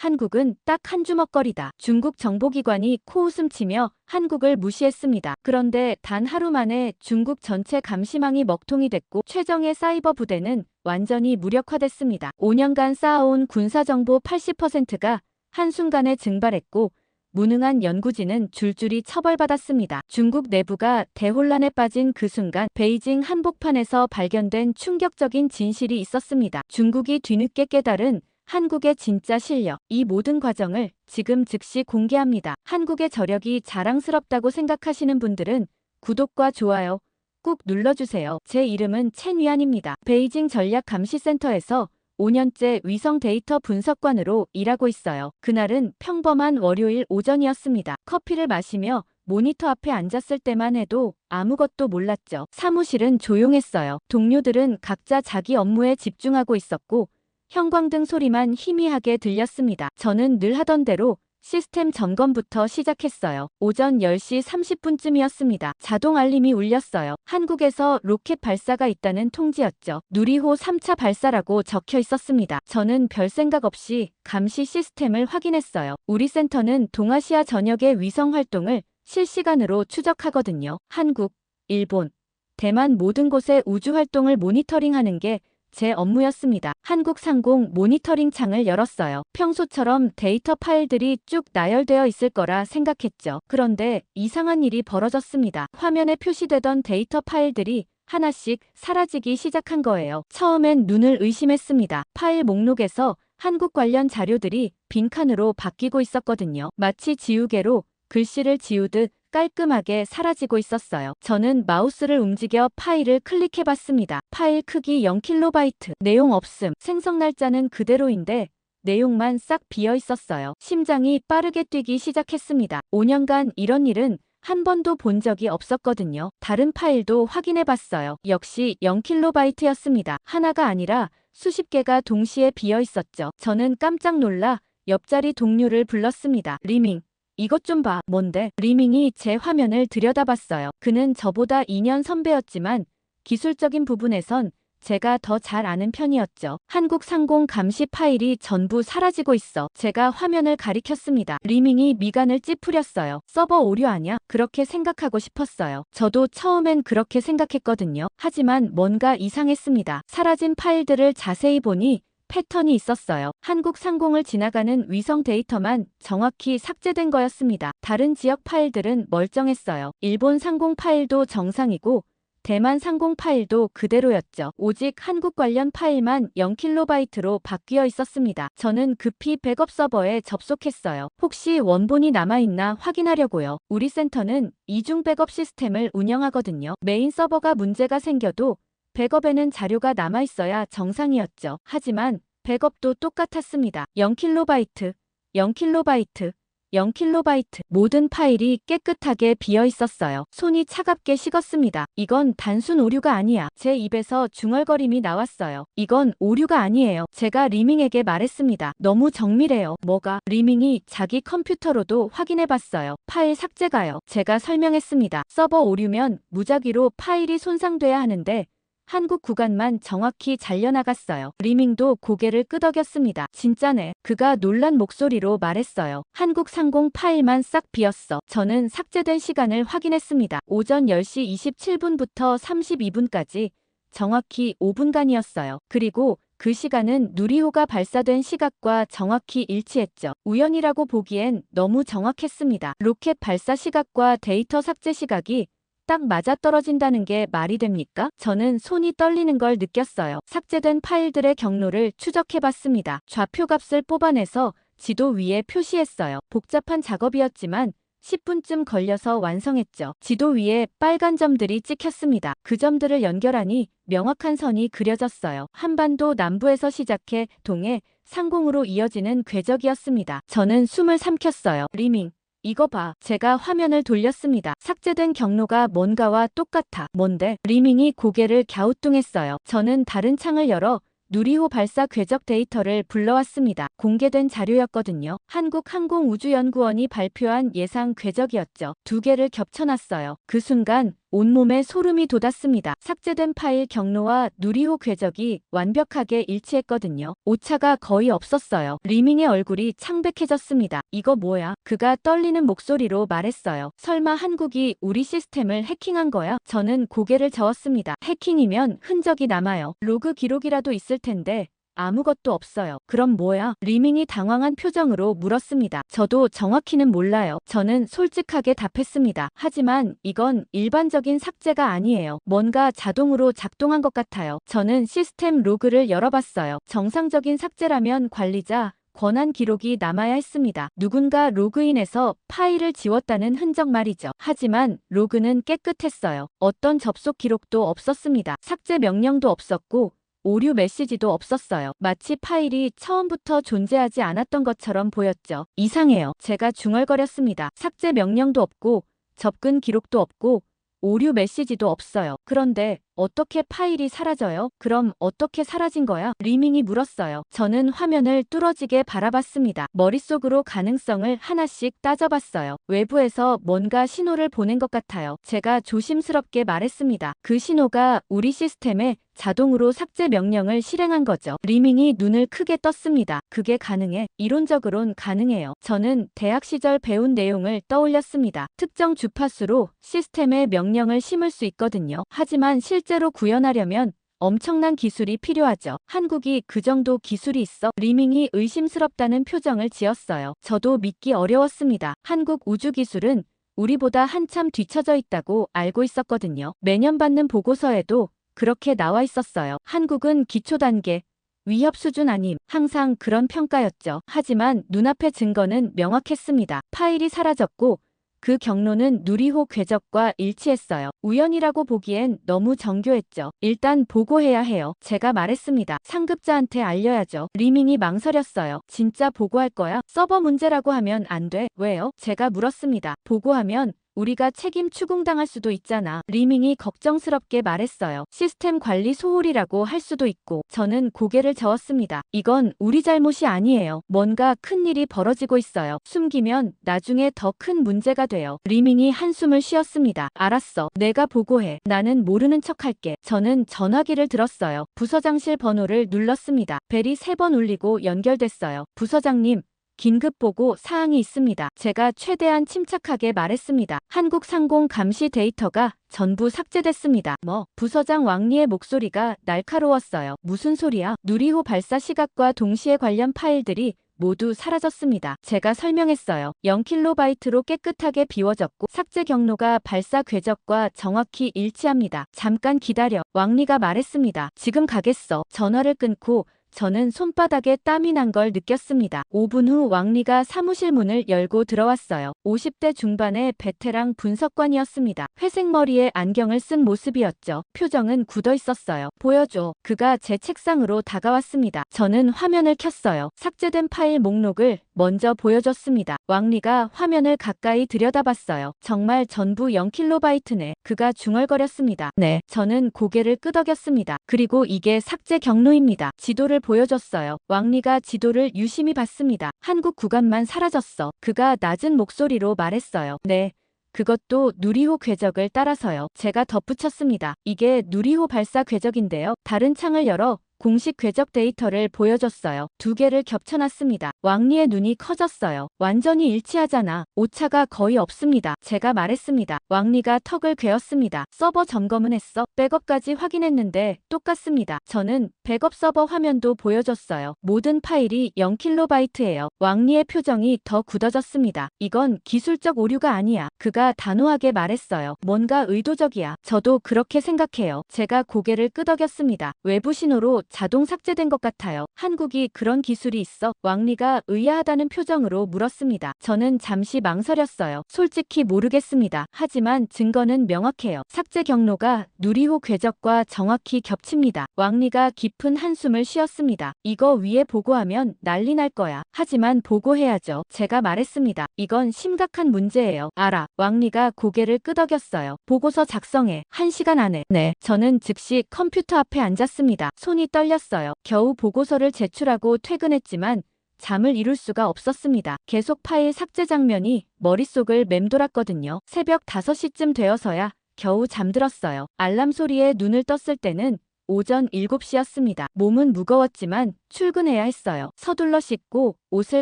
한국은 딱 한 주먹거리다. 중국 정보기관이 코웃음치며 한국을 무시했습니다. 그런데 단 하루 만에 중국 전체 감시망이 먹통이 됐고 최정예 사이버 부대는 완전히 무력화됐습니다. 5년간 쌓아온 군사정보 80%가 한순간에 증발했고 무능한 연구진은 줄줄이 처벌받았습니다. 중국 내부가 대혼란에 빠진 그 순간 베이징 한복판에서 발견된 충격적인 진실이 있었습니다. 중국이 뒤늦게 깨달은 한국의 진짜 실력. 이 모든 과정을 지금 즉시 공개합니다. 한국의 저력이 자랑스럽다고 생각하시는 분들은 구독과 좋아요 꾹 눌러주세요. 제 이름은 첸위안입니다. 베이징 전략감시센터에서 5년째 위성 데이터 분석관으로 일하고 있어요. 그날은 평범한 월요일 오전이었습니다. 커피를 마시며 모니터 앞에 앉았을 때만 해도 아무것도 몰랐죠. 사무실은 조용했어요. 동료들은 각자 자기 업무에 집중하고 있었고 형광등 소리만 희미하게 들렸습니다. 저는 늘 하던 대로 시스템 점검부터 시작했어요. 오전 10시 30분쯤이었습니다. 자동 알림이 울렸어요. 한국에서 로켓 발사가 있다는 통지였죠. 누리호 3차 발사라고 적혀 있었습니다. 저는 별 생각 없이 감시 시스템을 확인했어요. 우리 센터는 동아시아 전역의 위성 활동을 실시간으로 추적하거든요. 한국, 일본, 대만 모든 곳의 우주 활동을 모니터링하는 게 제 업무였습니다. 한국 상공 모니터링 창을 열었어요. 평소처럼 데이터 파일들이 쭉 나열되어 있을 거라 생각했죠. 그런데 이상한 일이 벌어졌습니다. 화면에 표시되던 데이터 파일들이 하나씩 사라지기 시작한 거예요. 처음엔 눈을 의심했습니다. 파일 목록에서 한국 관련 자료들이 빈칸으로 바뀌고 있었거든요. 마치 지우개로 글씨를 지우듯 깔끔하게 사라지고 있었어요. 저는 마우스를 움직여 파일을 클릭해봤습니다. 파일 크기 0KB, 내용 없음. 생성 날짜는 그대로인데 내용만 싹 비어 있었어요. 심장이 빠르게 뛰기 시작했습니다. 5년간 이런 일은 한 번도 본 적이 없었거든요. 다른 파일도 확인해봤어요. 역시 0KB였습니다. 하나가 아니라 수십 개가 동시에 비어 있었죠. 저는 깜짝 놀라 옆자리 동료를 불렀습니다. 리밍. 이것 좀 봐. 뭔데? 리밍이 제 화면을 들여다봤어요. 그는 저보다 2년 선배였지만 기술적인 부분에선 제가 더 잘 아는 편이었죠. 한국 상공 감시 파일이 전부 사라지고 있어. 제가 화면을 가리켰습니다. 리밍이 미간을 찌푸렸어요. 서버 오류 아냐? 그렇게 생각하고 싶었어요. 저도 처음엔 그렇게 생각했거든요. 하지만 뭔가 이상했습니다. 사라진 파일들을 자세히 보니 패턴이 있었어요. 한국 상공을 지나가는 위성 데이터만 정확히 삭제된 거였습니다. 다른 지역 파일들은 멀쩡했어요. 일본 상공 파일도 정상이고 대만 상공 파일도 그대로였죠. 오직 한국 관련 파일만 0KB로 바뀌어 있었습니다. 저는 급히 백업 서버에 접속했어요. 혹시 원본이 남아있나 확인하려고요. 우리 센터는 이중 백업 시스템을 운영하거든요. 메인 서버가 문제가 생겨도 백업에는 자료가 남아있어야 정상이었죠. 하지만 백업도 똑같았습니다. 0KB, 0KB, 0KB. 모든 파일이 깨끗하게 비어 있었어요. 손이 차갑게 식었습니다. 이건 단순 오류가 아니야. 제 입에서 중얼거림이 나왔어요. 이건 오류가 아니에요. 제가 리밍에게 말했습니다. 너무 정밀해요. 뭐가? 리밍이 자기 컴퓨터로도 확인해봤어요. 파일 삭제가요. 제가 설명했습니다. 서버 오류면 무작위로 파일이 손상돼야 하는데 한국 구간만 정확히 잘려나갔어요. 리밍도 고개를 끄덕였습니다. 진짜네. 그가 놀란 목소리로 말했어요. 한국 상공 파일만 싹 비었어. 저는 삭제된 시간을 확인했습니다. 오전 10시 27분부터 32분까지 정확히 5분간이었어요. 그리고 그 시간은 누리호가 발사된 시각과 정확히 일치했죠. 우연이라고 보기엔 너무 정확했습니다. 로켓 발사 시각과 데이터 삭제 시각이 딱 맞아떨어진다는 게 말이 됩니까? 저는 손이 떨리는 걸 느꼈어요. 삭제된 파일들의 경로를 추적해봤습니다. 좌표 값을 뽑아내서 지도 위에 표시했어요. 복잡한 작업이었지만 10분쯤 걸려서 완성했죠. 지도 위에 빨간 점들이 찍혔습니다. 그 점들을 연결하니 명확한 선이 그려졌어요. 한반도 남부에서 시작해 동해, 상공으로 이어지는 궤적이었습니다. 저는 숨을 삼켰어요. 리밍. 이거 봐. 제가 화면을 돌렸습니다. 삭제된 경로가 뭔가와 똑같아. 뭔데? 리밍이 고개를 갸우뚱했어요. 저는 다른 창을 열어 누리호 발사 궤적 데이터를 불러왔습니다. 공개된 자료였거든요. 한국항공우주연구원이 발표한 예상 궤적이었죠. 두 개를 겹쳐놨어요. 그 순간 온몸에 소름이 돋았습니다. 삭제된 파일 경로와 누리호 궤적이 완벽하게 일치했거든요. 오차가 거의 없었어요. 리밍의 얼굴이 창백해졌습니다. 이거 뭐야? 그가 떨리는 목소리로 말했어요. 설마 한국이 우리 시스템을 해킹한 거야? 저는 고개를 저었습니다. 해킹이면 흔적이 남아요. 로그 기록이라도 있을 텐데 아무것도 없어요. 그럼 뭐야? 리밍이 당황한 표정으로 물었습니다. 저도 정확히는 몰라요. 저는 솔직하게 답했습니다. 하지만 이건 일반적인 삭제가 아니에요. 뭔가 자동으로 작동한 것 같아요. 저는 시스템 로그를 열어봤어요. 정상적인 삭제라면 관리자, 권한 기록이 남아야 했습니다. 누군가 로그인해서 파일을 지웠다는 흔적 말이죠. 하지만 로그는 깨끗했어요. 어떤 접속 기록도 없었습니다. 삭제 명령도 없었고 오류 메시지도 없었어요. 마치 파일이 처음부터 존재하지 않았던 것처럼 보였죠. 이상해요. 제가 중얼거렸습니다. 삭제 명령도 없고 접근 기록도 없고 오류 메시지도 없어요. 그런데 어떻게 파일이 사라져요? 그럼 어떻게 사라진 거야? 리밍이 물었어요. 저는 화면을 뚫어지게 바라봤습니다. 머릿속으로 가능성을 하나씩 따져봤어요. 외부에서 뭔가 신호를 보낸 것 같아요. 제가 조심스럽게 말했습니다. 그 신호가 우리 시스템에 자동으로 삭제 명령을 실행한 거죠. 리밍이 눈을 크게 떴습니다. 그게 가능해? 이론적으론 가능해요. 저는 대학 시절 배운 내용을 떠올렸습니다. 특정 주파수로 시스템에 명령을 심을 수 있거든요. 하지만 실제로 구현하려면 엄청난 기술이 필요하죠. 한국이 그 정도 기술이 있어? 리밍이 의심스럽다는 표정을 지었어요. 저도 믿기 어려웠습니다. 한국 우주기술은 우리보다 한참 뒤처져 있다고 알고 있었거든요. 매년 받는 보고서에도 그렇게 나와 있었어요. 한국은 기초 단계, 위협 수준 아님, 항상 그런 평가였죠. 하지만 눈앞의 증거는 명확했습니다. 파일이 사라졌고 그 경로는 누리호 궤적과 일치했어요. 우연이라고 보기엔 너무 정교했죠. 일단 보고해야 해요. 제가 말했습니다. 상급자한테 알려야죠. 리밍이 망설였어요. 진짜 보고할 거야? 서버 문제라고 하면 안 돼. 왜요? 제가 물었습니다. 보고하면 우리가 책임 추궁당할 수도 있잖아. 리밍이 걱정스럽게 말했어요. 시스템 관리 소홀이라고 할 수도 있고. 저는 고개를 저었습니다. 이건 우리 잘못이 아니에요. 뭔가 큰일이 벌어지고 있어요. 숨기면 나중에 더 큰 문제가 돼요. 리밍이 한숨을 쉬었습니다. 알았어. 내가 보고해. 나는 모르는 척할게. 저는 전화기를 들었어요. 부서장실 번호를 눌렀습니다. 벨이 3번 울리고 연결됐어요. 부서장님. 긴급 보고 사항이 있습니다. 제가 최대한 침착하게 말했습니다. 한국 상공 감시 데이터가 전부 삭제됐습니다. 부서장 왕리의 목소리가 날카로웠어요. 무슨 소리야? 누리호 발사 시각과 동시에 관련 파일들이 모두 사라졌습니다. 제가 설명했어요. 0kb로 깨끗하게 비워졌고 삭제 경로가 발사 궤적과 정확히 일치합니다. 잠깐 기다려. 왕리가 말했습니다. 지금 가겠어. 전화를 끊고 저는 손바닥에 땀이 난 걸 느꼈습니다. 5분 후 왕리가 사무실 문을 열고 들어왔어요. 50대 중반의 베테랑 분석관이었습니다. 회색 머리에 안경을 쓴 모습이었죠. 표정은 굳어 있었어요. 보여줘. 그가 제 책상으로 다가왔습니다. 저는 화면을 켰어요. 삭제된 파일 목록을 먼저 보여줬습니다. 왕리가 화면을 가까이 들여다봤어요. 정말 전부 0kb네. 그가 중얼거렸습니다. 네. 저는 고개를 끄덕였습니다. 그리고 이게 삭제 경로입니다. 지도를 보여줬어요. 왕리가 지도를 유심히 봤습니다. 한국 구간만 사라졌어. 그가 낮은 목소리로 말했어요. 네. 그것도 누리호 궤적을 따라서요. 제가 덧붙였습니다. 이게 누리호 발사 궤적인데요. 다른 창을 열어 공식 궤적 데이터를 보여줬어요. 2개를 겹쳐놨습니다. 왕리의 눈이 커졌어요. 완전히 일치하잖아. 오차가 거의 없습니다. 제가 말했습니다. 왕리가 턱을 괴었습니다. 서버 점검은 했어? 백업까지 확인했는데 똑같습니다. 저는 백업 서버 화면도 보여줬어요. 모든 파일이 0kb예요. 왕리의 표정이 더 굳어졌습니다. 이건 기술적 오류가 아니야. 그가 단호하게 말했어요. 뭔가 의도적이야. 저도 그렇게 생각해요. 제가 고개를 끄덕였습니다. 외부 신호로 자동 삭제된 것 같아요. 한국이 그런 기술이 있어? 왕리가 의아하다는 표정으로 물었습니다. 저는 잠시 망설였어요. 솔직히 모르겠습니다. 하지만 증거는 명확해요. 삭제 경로가 누리호 궤적과 정확히 겹칩니다. 왕리가 깊은 한숨을 쉬었습니다. 이거 위에 보고하면 난리 날 거야. 하지만 보고해야죠. 제가 말했습니다. 이건 심각한 문제예요. 알아. 왕리가 고개를 끄덕였어요. 보고서 작성해. 1시간 안에. 네. 저는 즉시 컴퓨터 앞에 앉았습니다. 손이 떨렸어요. 겨우 보고서를 제출하고 퇴근했지만 잠을 이룰 수가 없었습니다. 계속 파일 삭제 장면이 머릿속을 맴돌았거든요. 새벽 5시쯤 되어서야 겨우 잠들었어요. 알람 소리에 눈을 떴을 때는 오전 7시였습니다. 몸은 무거웠지만 출근해야 했어요. 서둘러 씻고 옷을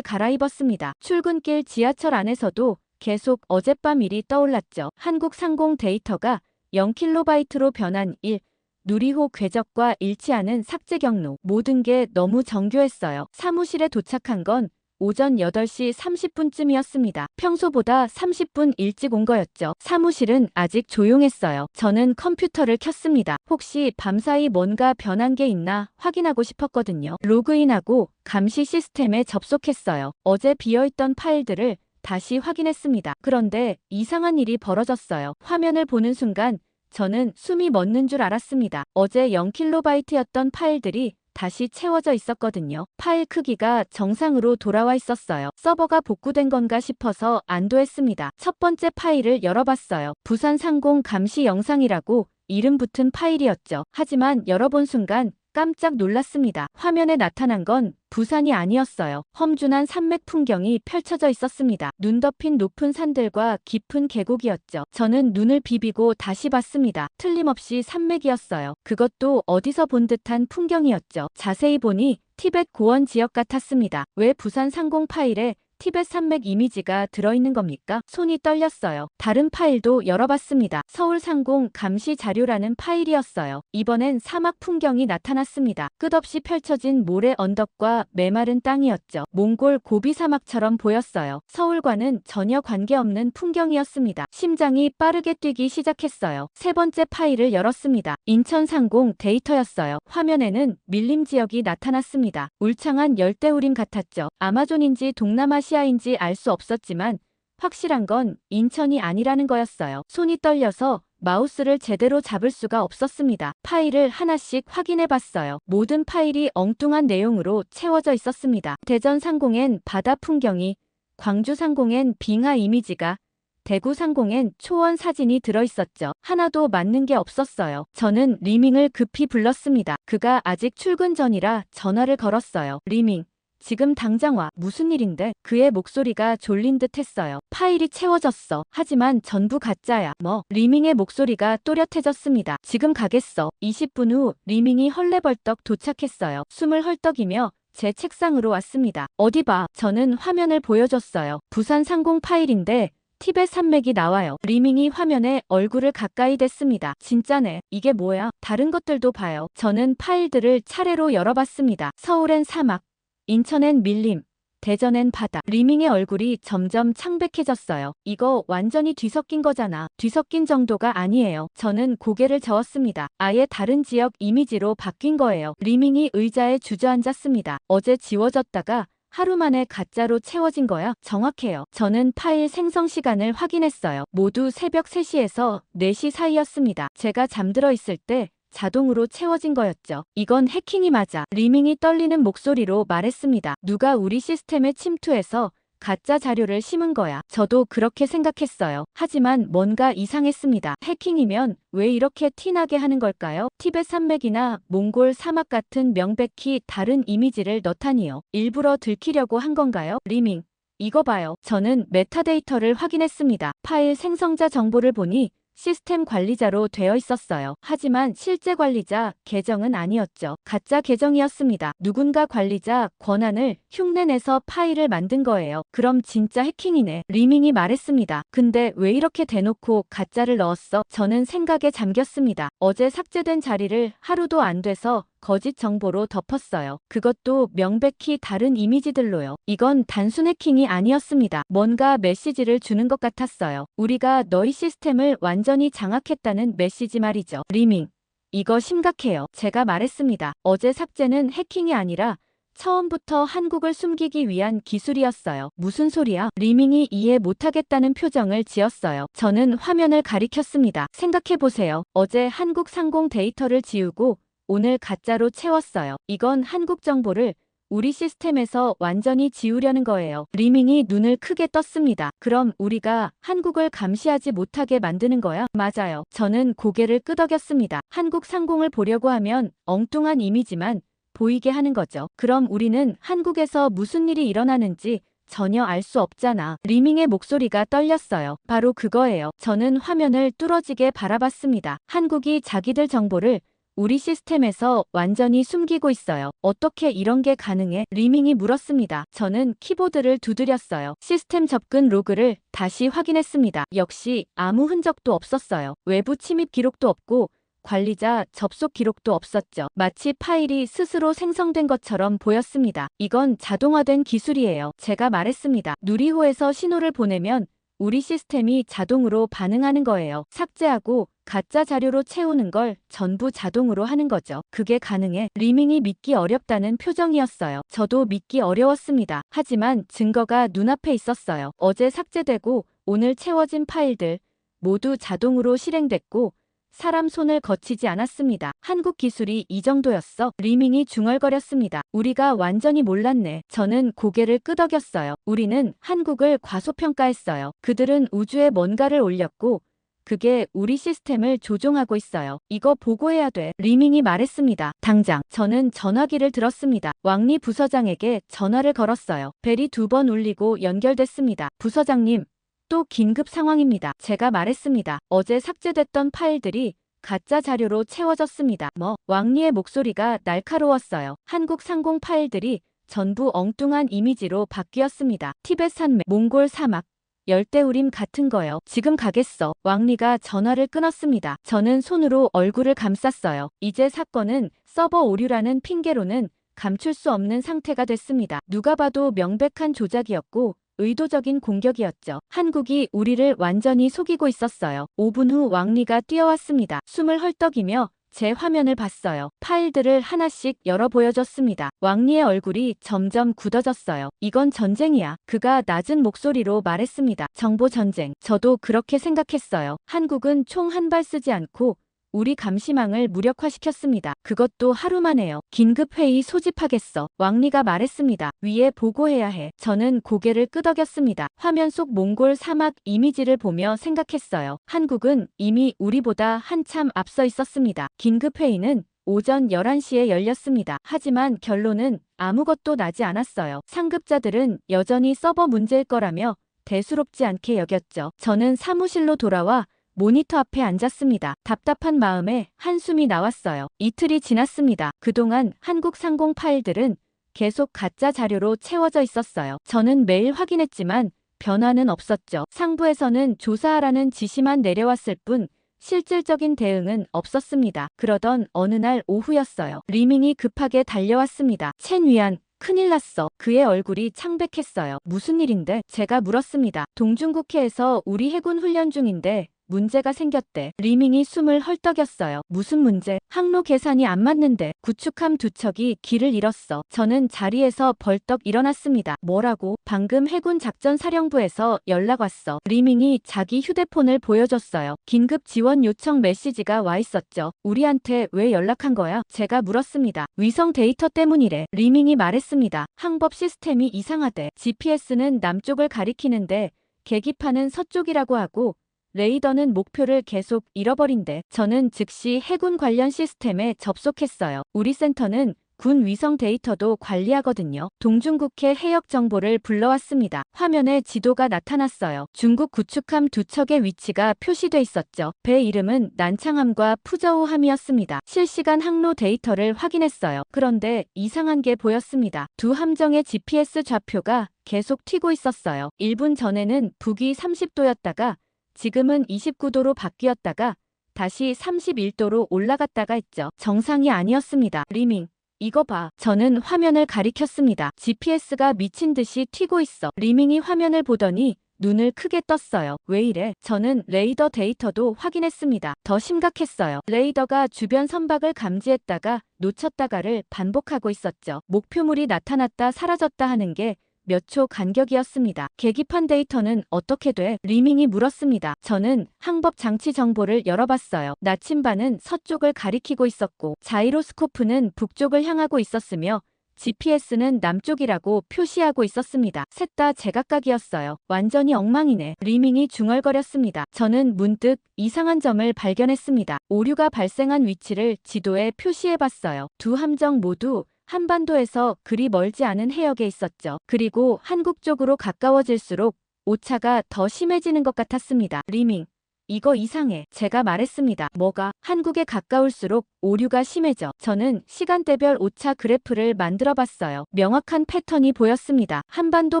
갈아입었습니다. 출근길 지하철 안에서도 계속 어젯밤 일이 떠올랐죠. 한국 상공 데이터가 0kb로 변한 일, 누리호 궤적과 일치하는 삭제 경로, 모든 게 너무 정교했어요. 사무실에 도착한 건 오전 8시 30분쯤이었습니다. 평소보다 30분 일찍 온 거였죠. 사무실은 아직 조용했어요. 저는 컴퓨터를 켰습니다. 혹시 밤사이 뭔가 변한 게 있나 확인하고 싶었거든요. 로그인하고 감시 시스템에 접속했어요. 어제 비어있던 파일들을 다시 확인했습니다. 그런데 이상한 일이 벌어졌어요. 화면을 보는 순간 저는 숨이 멎는 줄 알았습니다. 어제 0kb였던 파일들이 다시 채워져 있었거든요. 파일 크기가 정상으로 돌아와 있었어요. 서버가 복구된 건가 싶어서 안도했습니다. 첫 번째 파일을 열어봤어요. 부산 상공 감시 영상이라고 이름 붙은 파일이었죠. 하지만 열어본 순간 깜짝 놀랐습니다. 화면에 나타난 건 부산이 아니었어요. 험준한 산맥 풍경이 펼쳐져 있었습니다. 눈 덮인 높은 산들과 깊은 계곡이었죠. 저는 눈을 비비고 다시 봤습니다. 틀림없이 산맥이었어요. 그것도 어디서 본 듯한 풍경이었죠. 자세히 보니 티벳 고원 지역 같았습니다. 왜 부산 상공 파일에 티벳 산맥 이미지가 들어있는 겁니까? 손이 떨렸어요. 다른 파일도 열어봤습니다. 서울 상공 감시 자료라는 파일이었어요. 이번엔 사막 풍경이 나타났습니다. 끝없이 펼쳐진 모래 언덕과 메마른 땅이었죠. 몽골 고비 사막처럼 보였어요. 서울과는 전혀 관계없는 풍경이었습니다. 심장이 빠르게 뛰기 시작했어요. 세 번째 파일을 열었습니다. 인천 상공 데이터였어요. 화면에는 밀림 지역이 나타났습니다. 울창한 열대우림 같았죠. 아마존인지 동남아시아인지 알 수 없었지만 확실한 건 인천이 아니라는 거였어요. 손이 떨려서 마우스를 제대로 잡을 수가 없었습니다. 파일을 하나씩 확인해 봤어요. 모든 파일이 엉뚱한 내용으로 채워져 있었습니다. 대전 상공엔 바다 풍경이, 광주 상공엔 빙하 이미지가, 대구 상공엔 초원 사진이 들어있었죠. 하나도 맞는 게 없었어요. 저는 리밍을 급히 불렀습니다. 그가 아직 출근 전이라 전화를 걸었어요. 리밍. 지금 당장 와. 무슨 일인데? 그의 목소리가 졸린 듯 했어요. 파일이 채워졌어. 하지만 전부 가짜야. 뭐? 리밍의 목소리가 또렷해졌습니다. 지금 가겠어. 20분 후 리밍이 헐레벌떡 도착했어요. 숨을 헐떡이며 제 책상으로 왔습니다. 어디 봐. 저는 화면을 보여줬어요. 부산 상공 파일인데 티벳 산맥이 나와요. 리밍이 화면에 얼굴을 가까이 댔습니다. 진짜네. 이게 뭐야? 다른 것들도 봐요. 저는 파일들을 차례로 열어봤습니다. 서울엔 사막, 인천엔 밀림, 대전엔 바다. 리밍의 얼굴이 점점 창백해졌어요. 이거 완전히 뒤섞인 거잖아. 뒤섞인 정도가 아니에요. 저는 고개를 저었습니다. 아예 다른 지역 이미지로 바뀐 거예요. 리밍이 의자에 주저앉았습니다. 어제 지워졌다가 하루 만에 가짜로 채워진 거야? 정확해요. 저는 파일 생성 시간을 확인했어요. 모두 새벽 3시에서 4시 사이였습니다. 제가 잠들어 있을 때 자동으로 채워진 거였죠. 이건 해킹이 맞아. 리밍이 떨리는 목소리로 말했습니다. 누가 우리 시스템에 침투해서 가짜 자료를 심은 거야. 저도 그렇게 생각했어요. 하지만 뭔가 이상했습니다. 해킹이면 왜 이렇게 티나게 하는 걸까요? 티벳 산맥이나 몽골 사막 같은 명백히 다른 이미지를 넣다니요. 일부러 들키려고 한 건가요? 리밍. 이거 봐요. 저는 메타데이터를 확인했습니다. 파일 생성자 정보를 보니 시스템 관리자로 되어 있었어요. 하지만 실제 관리자 계정은 아니었죠. 가짜 계정이었습니다. 누군가 관리자 권한을 흉내내서 파일을 만든 거예요. 그럼 진짜 해킹이네. 리밍이 말했습니다. 근데 왜 이렇게 대놓고 가짜를 넣었어? 저는 생각에 잠겼습니다. 어제 삭제된 자리를 하루도 안 돼서 거짓 정보로 덮었어요. 그것도 명백히 다른 이미지들로요. 이건 단순 해킹이 아니었습니다. 뭔가 메시지를 주는 것 같았어요. 우리가 너희 시스템을 완전히 장악했다는 메시지 말이죠. 리밍. 이거 심각해요. 제가 말했습니다. 어제 삭제는 해킹이 아니라 처음부터 한국을 숨기기 위한 기술이었어요. 무슨 소리야? 리밍이 이해 못하겠다는 표정을 지었어요. 저는 화면을 가리켰습니다. 생각해보세요. 어제 한국 상공 데이터를 지우고 오늘 가짜로 채웠어요. 이건 한국 정보를 우리 시스템에서 완전히 지우려는 거예요. 리밍이 눈을 크게 떴습니다. 그럼 우리가 한국을 감시하지 못하게 만드는 거야? 맞아요. 저는 고개를 끄덕였습니다. 한국 상공을 보려고 하면 엉뚱한 이미지만 보이게 하는 거죠. 그럼 우리는 한국에서 무슨 일이 일어나는지 전혀 알 수 없잖아. 리밍의 목소리가 떨렸어요. 바로 그거예요. 저는 화면을 뚫어지게 바라봤습니다. 한국이 자기들 정보를 우리 시스템에서 완전히 숨기고 있어요. 어떻게 이런 게 가능해? 리밍이 물었습니다. 저는 키보드를 두드렸어요. 시스템 접근 로그를 다시 확인했습니다. 역시 아무 흔적도 없었어요. 외부 침입 기록도 없고 관리자 접속 기록도 없었죠. 마치 파일이 스스로 생성된 것처럼 보였습니다. 이건 자동화된 기술이에요. 제가 말했습니다. 누리호에서 신호를 보내면 우리 시스템이 자동으로 반응하는 거예요. 삭제하고 가짜 자료로 채우는 걸 전부 자동으로 하는 거죠. 그게 가능해? 리밍이 믿기 어렵다는 표정이었어요. 저도 믿기 어려웠습니다. 하지만 증거가 눈앞에 있었어요. 어제 삭제되고 오늘 채워진 파일들 모두 자동으로 실행됐고 사람 손을 거치지 않았습니다. 한국 기술이 이 정도였어? 리밍이 중얼거렸습니다. 우리가 완전히 몰랐네. 저는 고개를 끄덕였어요. 우리는 한국을 과소평가했어요. 그들은 우주에 뭔가를 올렸고 그게 우리 시스템을 조종하고 있어요. 이거 보고해야 돼. 리밍이 말했습니다. 당장. 저는 전화기를 들었습니다. 왕리 부서장에게 전화를 걸었어요. 벨이 2번 울리고 연결됐습니다. 부서장님. 또 긴급 상황입니다. 제가 말했습니다. 어제 삭제됐던 파일들이 가짜 자료로 채워졌습니다. 왕리의 목소리가 날카로웠어요. 한국 상공 파일들이 전부 엉뚱한 이미지로 바뀌었습니다. 티벳 산맥, 몽골 사막, 열대우림 같은 거요. 지금 가겠어. 왕리가 전화를 끊었습니다. 저는 손으로 얼굴을 감쌌어요. 이제 사건은 서버 오류라는 핑계로는 감출 수 없는 상태가 됐습니다. 누가 봐도 명백한 조작이었고 의도적인 공격이었죠. 한국이 우리를 완전히 속이고 있었어요. 5분 후 왕리가 뛰어왔습니다. 숨을 헐떡이며 제 화면을 봤어요. 파일들을 하나씩 열어 보여줬습니다. 왕리의 얼굴이 점점 굳어졌어요. 이건 전쟁이야. 그가 낮은 목소리로 말했습니다. 정보 전쟁. 저도 그렇게 생각했어요. 한국은 총 한 발 쓰지 않고 우리 감시망을 무력화시켰습니다. 그것도 하루 만에요. 긴급회의 소집하겠어. 왕리가 말했습니다. 위에 보고해야 해. 저는 고개를 끄덕였습니다. 화면 속 몽골 사막 이미지를 보며 생각했어요. 한국은 이미 우리보다 한참 앞서 있었습니다. 긴급회의는 오전 11시에 열렸습니다. 하지만 결론은 아무것도 나지 않았어요. 상급자들은 여전히 서버 문제일 거라며 대수롭지 않게 여겼죠. 저는 사무실로 돌아와 모니터 앞에 앉았습니다. 답답한 마음에 한숨이 나왔어요. 이틀이 지났습니다. 그동안 한국 상공 파일들은 계속 가짜 자료로 채워져 있었어요. 저는 매일 확인했지만 변화는 없었죠. 상부에서는 조사하라는 지시만 내려왔을 뿐 실질적인 대응은 없었습니다. 그러던 어느 날 오후였어요. 리밍이 급하게 달려왔습니다. 첸 위안. 큰일 났어. 그의 얼굴이 창백했어요. 무슨 일인데? 제가 물었습니다. 동중국해에서 우리 해군 훈련 중인데 문제가 생겼대. 리밍이 숨을 헐떡였어요. 무슨 문제? 항로 계산이 안 맞는데. 구축함 2척이 길을 잃었어. 저는 자리에서 벌떡 일어났습니다. 뭐라고? 방금 해군 작전사령부에서 연락 왔어. 리밍이 자기 휴대폰을 보여줬어요. 긴급 지원 요청 메시지가 와 있었죠. 우리한테 왜 연락한 거야? 제가 물었습니다. 위성 데이터 때문이래. 리밍이 말했습니다. 항법 시스템이 이상하대. GPS는 남쪽을 가리키는데 계기판은 서쪽이라고 하고 레이더는 목표를 계속 잃어버린대. 저는 즉시 해군 관련 시스템에 접속했어요. 우리 센터는 군 위성 데이터도 관리하거든요. 동중국해 해역 정보를 불러왔습니다. 화면에 지도가 나타났어요. 중국 구축함 2척의 위치가 표시돼 있었죠. 배 이름은 난창함과 푸저우함이었습니다. 실시간 항로 데이터를 확인했어요. 그런데 이상한 게 보였습니다. 두 함정의 GPS 좌표가 계속 튀고 있었어요. 1분 전에는 북위 30도였다가 지금은 29도로 바뀌었다가 다시 31도로 올라갔다가 했죠. 정상이 아니었습니다. 리밍. 이거 봐. 저는 화면을 가리켰습니다. GPS가 미친 듯이 튀고 있어. 리밍이 화면을 보더니 눈을 크게 떴어요. 왜 이래? 저는 레이더 데이터도 확인했습니다. 더 심각했어요. 레이더가 주변 선박을 감지했다가 놓쳤다가를 반복하고 있었죠. 목표물이 나타났다 사라졌다 하는 게 몇 초 간격이었습니다. 계기판 데이터는 어떻게 돼? 리밍이 물었습니다. 저는 항법 장치 정보를 열어봤어요. 나침반은 서쪽을 가리키고 있었고 자이로스코프는 북쪽을 향하고 있었으며 GPS는 남쪽이라고 표시하고 있었습니다. 셋 다 제각각이었어요. 완전히 엉망이네. 리밍이 중얼거렸습니다. 저는 문득 이상한 점을 발견했습니다. 오류가 발생한 위치를 지도에 표시해봤어요. 두 함정 모두 한반도에서 그리 멀지 않은 해역에 있었죠. 그리고 한국 쪽으로 가까워질수록 오차가 더 심해지는 것 같았습니다. 리밍. 이거 이상해. 제가 말했습니다. 뭐가? 한국에 가까울수록 오류가 심해져. 저는 시간대별 오차 그래프를 만들어 봤어요. 명확한 패턴이 보였습니다. 한반도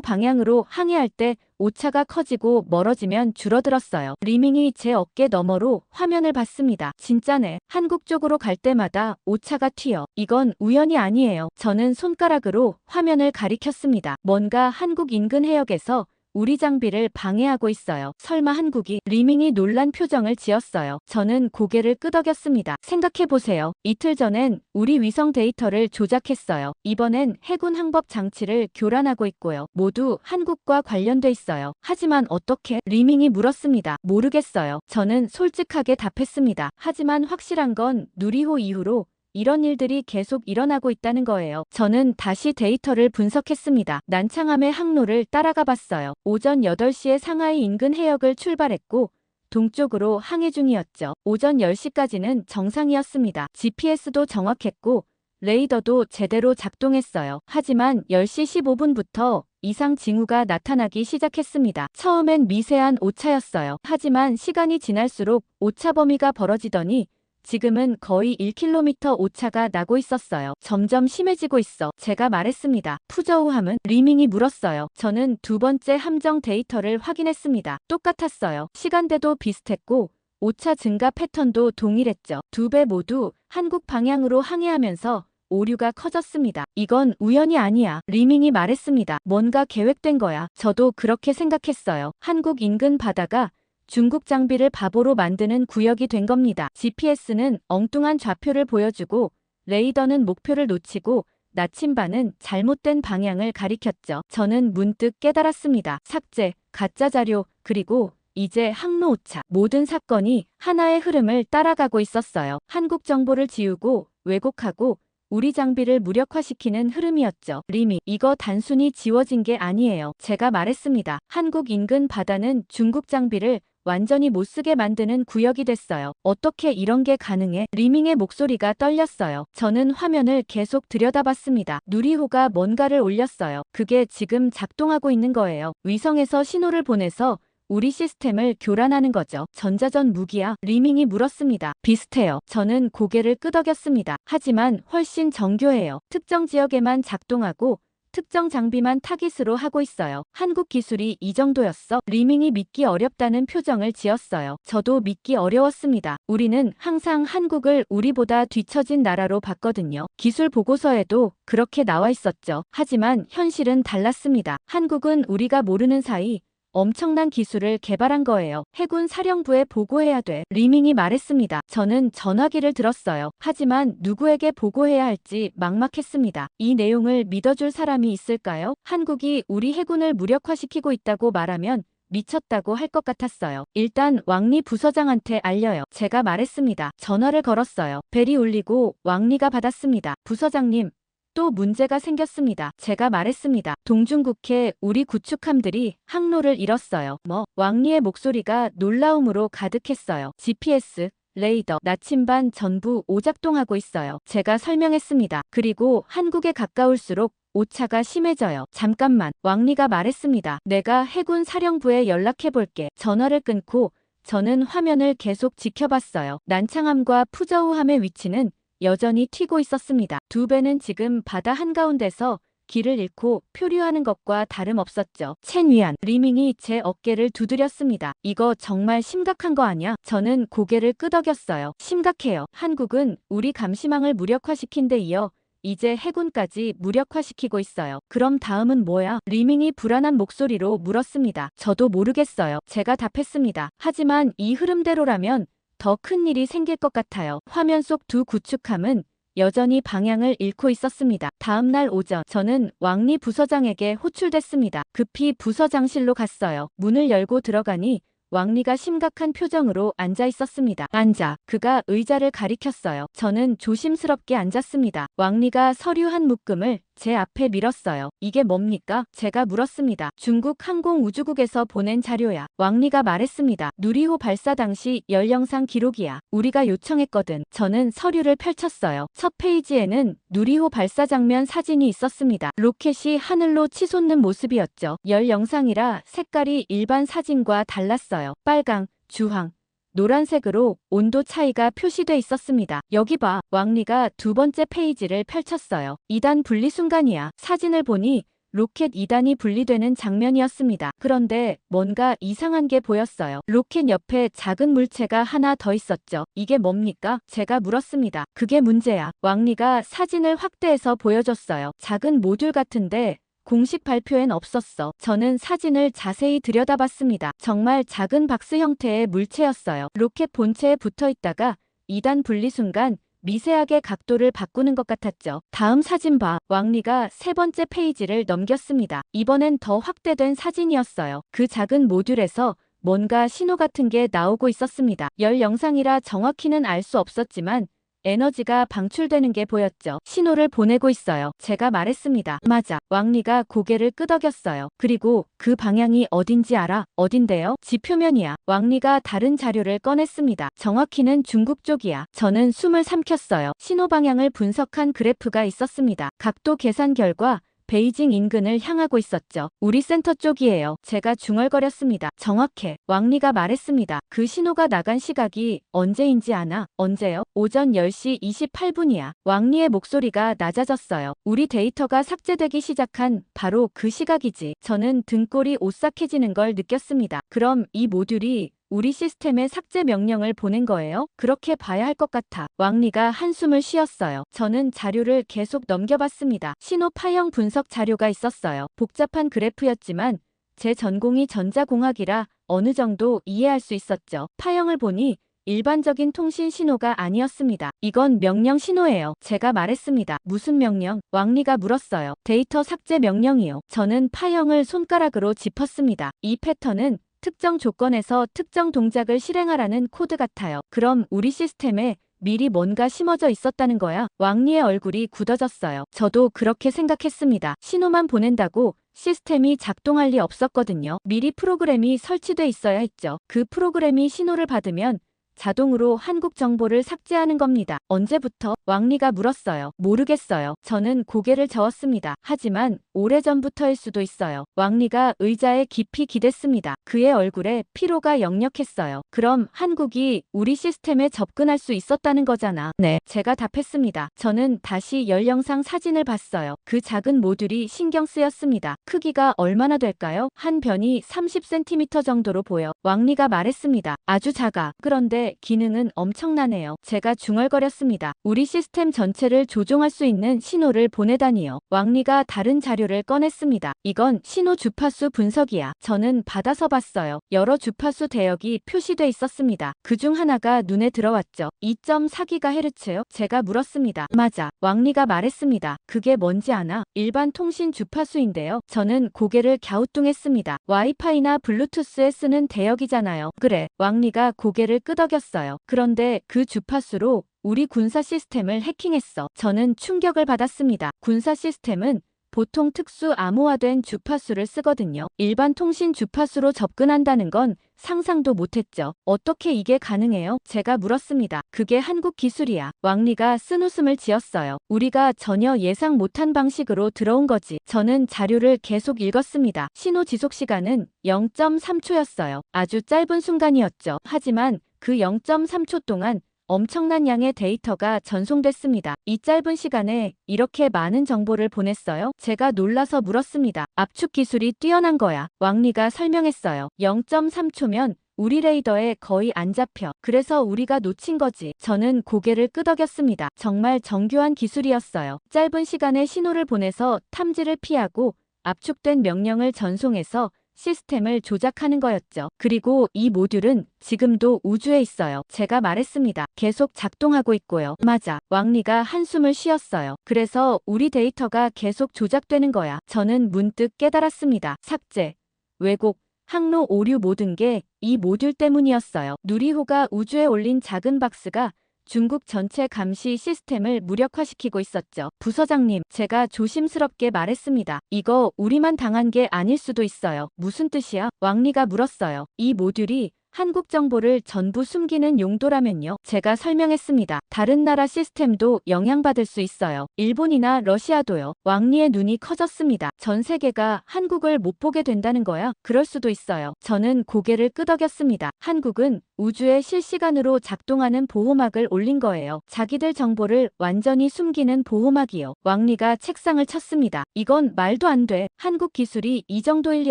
방향으로 항해할 때 오차가 커지고 멀어지면 줄어들었어요. 리밍이 제 어깨 너머로 화면을 봤습니다. 진짜네. 한국 쪽으로 갈 때마다 오차가 튀어. 이건 우연이 아니에요. 저는 손가락으로 화면을 가리켰습니다. 뭔가 한국 인근 해역에서 우리 장비를 방해하고 있어요. 설마 한국이? 리밍이 놀란 표정을 지었어요. 저는 고개를 끄덕였습니다. 생각해보세요. 이틀 전엔 우리 위성 데이터를 조작했어요. 이번엔 해군 항법 장치를 교란하고 있고요. 모두 한국과 관련돼 있어요. 하지만 어떻게? 리밍이 물었습니다. 모르겠어요. 저는 솔직하게 답했습니다. 하지만 확실한 건 누리호 이후로 이런 일들이 계속 일어나고 있다는 거예요. 저는 다시 데이터를 분석했습니다. 난창함의 항로를 따라가 봤어요. 오전 8시에 상하이 인근 해역을 출발했고 동쪽으로 항해 중이었죠. 오전 10시까지는 정상이었습니다. GPS도 정확했고 레이더도 제대로 작동했어요. 하지만 10시 15분부터 이상 징후가 나타나기 시작했습니다. 처음엔 미세한 오차였어요. 하지만 시간이 지날수록 오차 범위가 벌어지더니 지금은 거의 1km 오차가 나고 있었어요. 점점 심해지고 있어. 제가 말했습니다. 푸저우함은? 리밍이 물었어요. 저는 두 번째 함정 데이터를 확인했습니다. 똑같았어요. 시간대도 비슷했고 오차 증가 패턴도 동일했죠. 두 배 모두 한국 방향으로 항해하면서 오류가 커졌습니다. 이건 우연이 아니야. 리밍이 말했습니다. 뭔가 계획된 거야. 저도 그렇게 생각했어요. 한국 인근 바다가 중국 장비를 바보로 만드는 구역이 된 겁니다. GPS는 엉뚱한 좌표를 보여주고 레이더는 목표를 놓치고 나침반은 잘못된 방향을 가리켰죠. 저는 문득 깨달았습니다. 삭제, 가짜 자료, 그리고 이제 항로 오차. 모든 사건이 하나의 흐름을 따라가고 있었어요. 한국 정보를 지우고 왜곡하고 우리 장비를 무력화시키는 흐름이었죠. 리미, 이거 단순히 지워진 게 아니에요. 제가 말했습니다. 한국 인근 바다는 중국 장비를 완전히 못쓰게 만드는 구역이 됐어요. 어떻게 이런 게 가능해? 리밍의 목소리가 떨렸어요. 저는 화면을 계속 들여다봤습니다. 누리호가 뭔가를 올렸어요. 그게 지금 작동하고 있는 거예요. 위성에서 신호를 보내서 우리 시스템을 교란하는 거죠. 전자전 무기야? 리밍이 물었습니다. 비슷해요. 저는 고개를 끄덕였습니다. 하지만 훨씬 정교해요. 특정 지역에만 작동하고 특정 장비만 타깃으로 하고 있어요. 한국 기술이 이 정도였어? 리밍이 믿기 어렵다는 표정을 지었어요. 저도 믿기 어려웠습니다. 우리는 항상 한국을 우리보다 뒤처진 나라로 봤거든요. 기술 보고서에도 그렇게 나와 있었죠. 하지만 현실은 달랐습니다. 한국은 우리가 모르는 사이 엄청난 기술을 개발한 거예요. 해군 사령부에 보고해야 돼. 리밍이 말했습니다. 저는 전화기를 들었어요. 하지만 누구에게 보고해야 할지 막막했습니다. 이 내용을 믿어줄 사람이 있을까요? 한국이 우리 해군을 무력화시키고 있다고 말하면 미쳤다고 할 것 같았어요. 일단 왕리 부서장한테 알려요. 제가 말했습니다. 전화를 걸었어요. 벨이 울리고 왕리가 받았습니다. 부서장님. 또 문제가 생겼습니다. 제가 말했습니다. 동중국해 우리 구축함들이 항로를 잃었어요. 왕리의 목소리가 놀라움으로 가득했어요. GPS, 레이더, 나침반 전부 오작동하고 있어요. 제가 설명했습니다. 그리고 한국에 가까울수록 오차가 심해져요. 잠깐만, 왕리가 말했습니다. 내가 해군 사령부에 연락해볼게. 전화를 끊고 저는 화면을 계속 지켜봤어요. 난창함과 푸저우함의 위치는 여전히 튀고 있었습니다. 두 배는 지금 바다 한가운데서 길을 잃고 표류하는 것과 다름없었죠. 첸 위안, 리밍이 제 어깨를 두드렸습니다. 이거 정말 심각한 거 아니야? 저는 고개를 끄덕였어요. 심각해요. 한국은 우리 감시망을 무력화시킨 데 이어 이제 해군까지 무력화시키고 있어요. 그럼 다음은 뭐야? 리밍이 불안한 목소리로 물었습니다. 저도 모르겠어요. 제가 답했습니다. 하지만 이 흐름대로라면 더 큰 일이 생길 것 같아요. 화면 속 두 구축함은 여전히 방향을 잃고 있었습니다. 다음 날 오전 저는 왕리 부서장에게 호출됐습니다. 급히 부서장실로 갔어요. 문을 열고 들어가니 왕리가 심각한 표정으로 앉아 있었습니다. 앉아. 그가 의자를 가리켰어요. 저는 조심스럽게 앉았습니다. 왕리가 서류 한 묶음을 제 앞에 밀었어요. 이게 뭡니까? 제가 물었습니다. 중국 항공우주국에서 보낸 자료야. 왕리가 말했습니다. 누리호 발사 당시 열 영상 기록이야. 우리가 요청했거든. 저는 서류를 펼쳤어요. 첫 페이지에는 누리호 발사 장면 사진이 있었습니다. 로켓이 하늘로 치솟는 모습이었죠. 열 영상이라 색깔이 일반 사진과 달랐어요. 빨강, 주황, 노란색으로 온도 차이가 표시돼 있었습니다. 여기 봐. 왕리가 두 번째 페이지를 펼쳤어요. 2단 분리 순간이야. 사진을 보니 로켓 2단이 분리되는 장면이었습니다. 그런데 뭔가 이상한 게 보였어요. 로켓 옆에 작은 물체가 하나 더 있었죠. 이게 뭡니까? 제가 물었습니다. 그게 문제야. 왕리가 사진을 확대해서 보여줬어요. 작은 모듈 같은데 공식 발표엔 없었어. 저는 사진을 자세히 들여다봤습니다. 정말 작은 박스 형태의 물체였어요. 로켓 본체에 붙어 있다가 2단 분리 순간 미세하게 각도를 바꾸는 것 같았죠. 다음 사진 봐. 왕리가 세 번째 페이지를 넘겼습니다. 이번엔 더 확대된 사진이었어요. 그 작은 모듈에서 뭔가 신호 같은 게 나오고 있었습니다. 열 영상이라 정확히는 알 수 없었지만 에너지가 방출되는 게 보였죠. 신호를 보내고 있어요. 제가 말했습니다. 맞아. 왕리가 고개를 끄덕였어요. 그리고 그 방향이 어딘지 알아? 어딘데요? 지표면이야. 왕리가 다른 자료를 꺼냈습니다. 정확히는 중국 쪽이야. 저는 숨을 삼켰어요. 신호 방향을 분석한 그래프가 있었습니다. 각도 계산 결과 베이징 인근을 향하고 있었죠. 우리 센터 쪽이에요. 제가 중얼거렸습니다. 정확해. 왕리가 말했습니다. 그 신호가 나간 시각이 언제인지 아나? 언제요? 오전 10시 28분이야. 왕리의 목소리가 낮아졌어요. 우리 데이터가 삭제되기 시작한 바로 그 시각이지. 저는 등골이 오싹해지는 걸 느꼈습니다. 그럼 이 모듈이 우리 시스템에 삭제 명령을 보낸 거예요? 그렇게 봐야 할 것 같아. 왕리가 한숨을 쉬었어요. 저는 자료를 계속 넘겨봤습니다. 신호 파형 분석 자료가 있었어요. 복잡한 그래프였지만 제 전공이 전자공학이라 어느 정도 이해할 수 있었죠. 파형을 보니 일반적인 통신 신호가 아니었습니다. 이건 명령 신호예요. 제가 말했습니다. 무슨 명령? 왕리가 물었어요. 데이터 삭제 명령이요. 저는 파형을 손가락으로 짚었습니다. 이 패턴은 특정 조건에서 특정 동작을 실행하라는 코드 같아요. 그럼 우리 시스템에 미리 뭔가 심어져 있었다는 거야? 왕리의 얼굴이 굳어졌어요. 저도 그렇게 생각했습니다. 신호만 보낸다고 시스템이 작동할 리 없었거든요. 미리 프로그램이 설치돼 있어야 했죠. 그 프로그램이 신호를 받으면 자동으로 한국 정보를 삭제하는 겁니다. 언제부터? 왕리가 물었어요. 모르겠어요. 저는 고개를 저었습니다. 하지만 오래전부터일 수도 있어요. 왕리가 의자에 깊이 기댔습니다. 그의 얼굴에 피로가 역력했어요. 그럼 한국이 우리 시스템에 접근할 수 있었다는 거잖아. 네. 제가 답했습니다. 저는 다시 열 영상 사진을 봤어요. 그 작은 모듈이 신경 쓰였습니다. 크기가 얼마나 될까요? 한 변이 30cm 정도로 보여. 왕리가 말했습니다. 아주 작아. 그런데 기능은 엄청나네요. 제가 중얼거렸습니다. 우리 시스템 전체를 조종할 수 있는 신호를 보내다니요. 왕리가 다른 자료를 꺼냈습니다. 이건 신호 주파수 분석이야. 저는 받아서 봤어요. 여러 주파수 대역이 표시돼 있었습니다. 그중 하나가 눈에 들어왔죠. 2.4GHz요? 제가 물었습니다. 맞아. 왕리가 말했습니다. 그게 뭔지 아나? 일반 통신 주파수인데요. 저는 고개를 갸우뚱했습니다. 와이파이나 블루투스에 쓰는 대역이잖아요. 그래. 왕리가 고개를 끄덕였어요. 그런데 그 주파수로 우리 군사 시스템을 해킹했어. 저는 충격을 받았습니다. 군사 시스템은 보통 특수 암호화된 주파수를 쓰거든요. 일반 통신 주파수로 접근한다는 건 상상도 못했죠. 어떻게 이게 가능해요? 제가 물었습니다. 그게 한국 기술이야. 왕리가 쓴웃음을 지었어요. 우리가 전혀 예상 못한 방식으로 들어온 거지. 저는 자료를 계속 읽었습니다. 신호 지속 시간은 0.3초였어요. 아주 짧은 순간이었죠. 하지만 그 0.3초 동안 엄청난 양의 데이터가 전송됐습니다. 이 짧은 시간에 이렇게 많은 정보를 보냈어요? 제가 놀라서 물었습니다. 압축 기술이 뛰어난 거야. 왕리가 설명했어요. 0.3초면 우리 레이더에 거의 안 잡혀. 그래서 우리가 놓친 거지. 저는 고개를 끄덕였습니다. 정말 정교한 기술이었어요. 짧은 시간에 신호를 보내서 탐지를 피하고 압축된 명령을 전송해서 시스템을 조작하는 거였죠. 그리고 이 모듈은 지금도 우주에 있어요. 제가 말했습니다. 계속 작동하고 있고요. 맞아. 왕리가 한숨을 쉬었어요. 그래서 우리 데이터가 계속 조작되는 거야. 저는 문득 깨달았습니다. 삭제, 왜곡, 항로 오류 모든 게 이 모듈 때문이었어요. 누리호가 우주에 올린 작은 박스가 중국 전체 감시 시스템을 무력화시키고 있었죠. 부서장님, 제가 조심스럽게 말했습니다. 이거 우리만 당한 게 아닐 수도 있어요. 무슨 뜻이야? 왕리가 물었어요. 이 모듈이 한국 정보를 전부 숨기는 용도라면요. 제가 설명했습니다. 다른 나라 시스템도 영향받을 수 있어요. 일본이나 러시아도요. 왕리의 눈이 커졌습니다. 전 세계가 한국을 못 보게 된다는 거야? 그럴 수도 있어요. 저는 고개를 끄덕였습니다. 한국은 우주에 실시간으로 작동하는 보호막을 올린 거예요. 자기들 정보를 완전히 숨기는 보호막이요. 왕리가 책상을 쳤습니다. 이건 말도 안 돼. 한국 기술이 이 정도일 리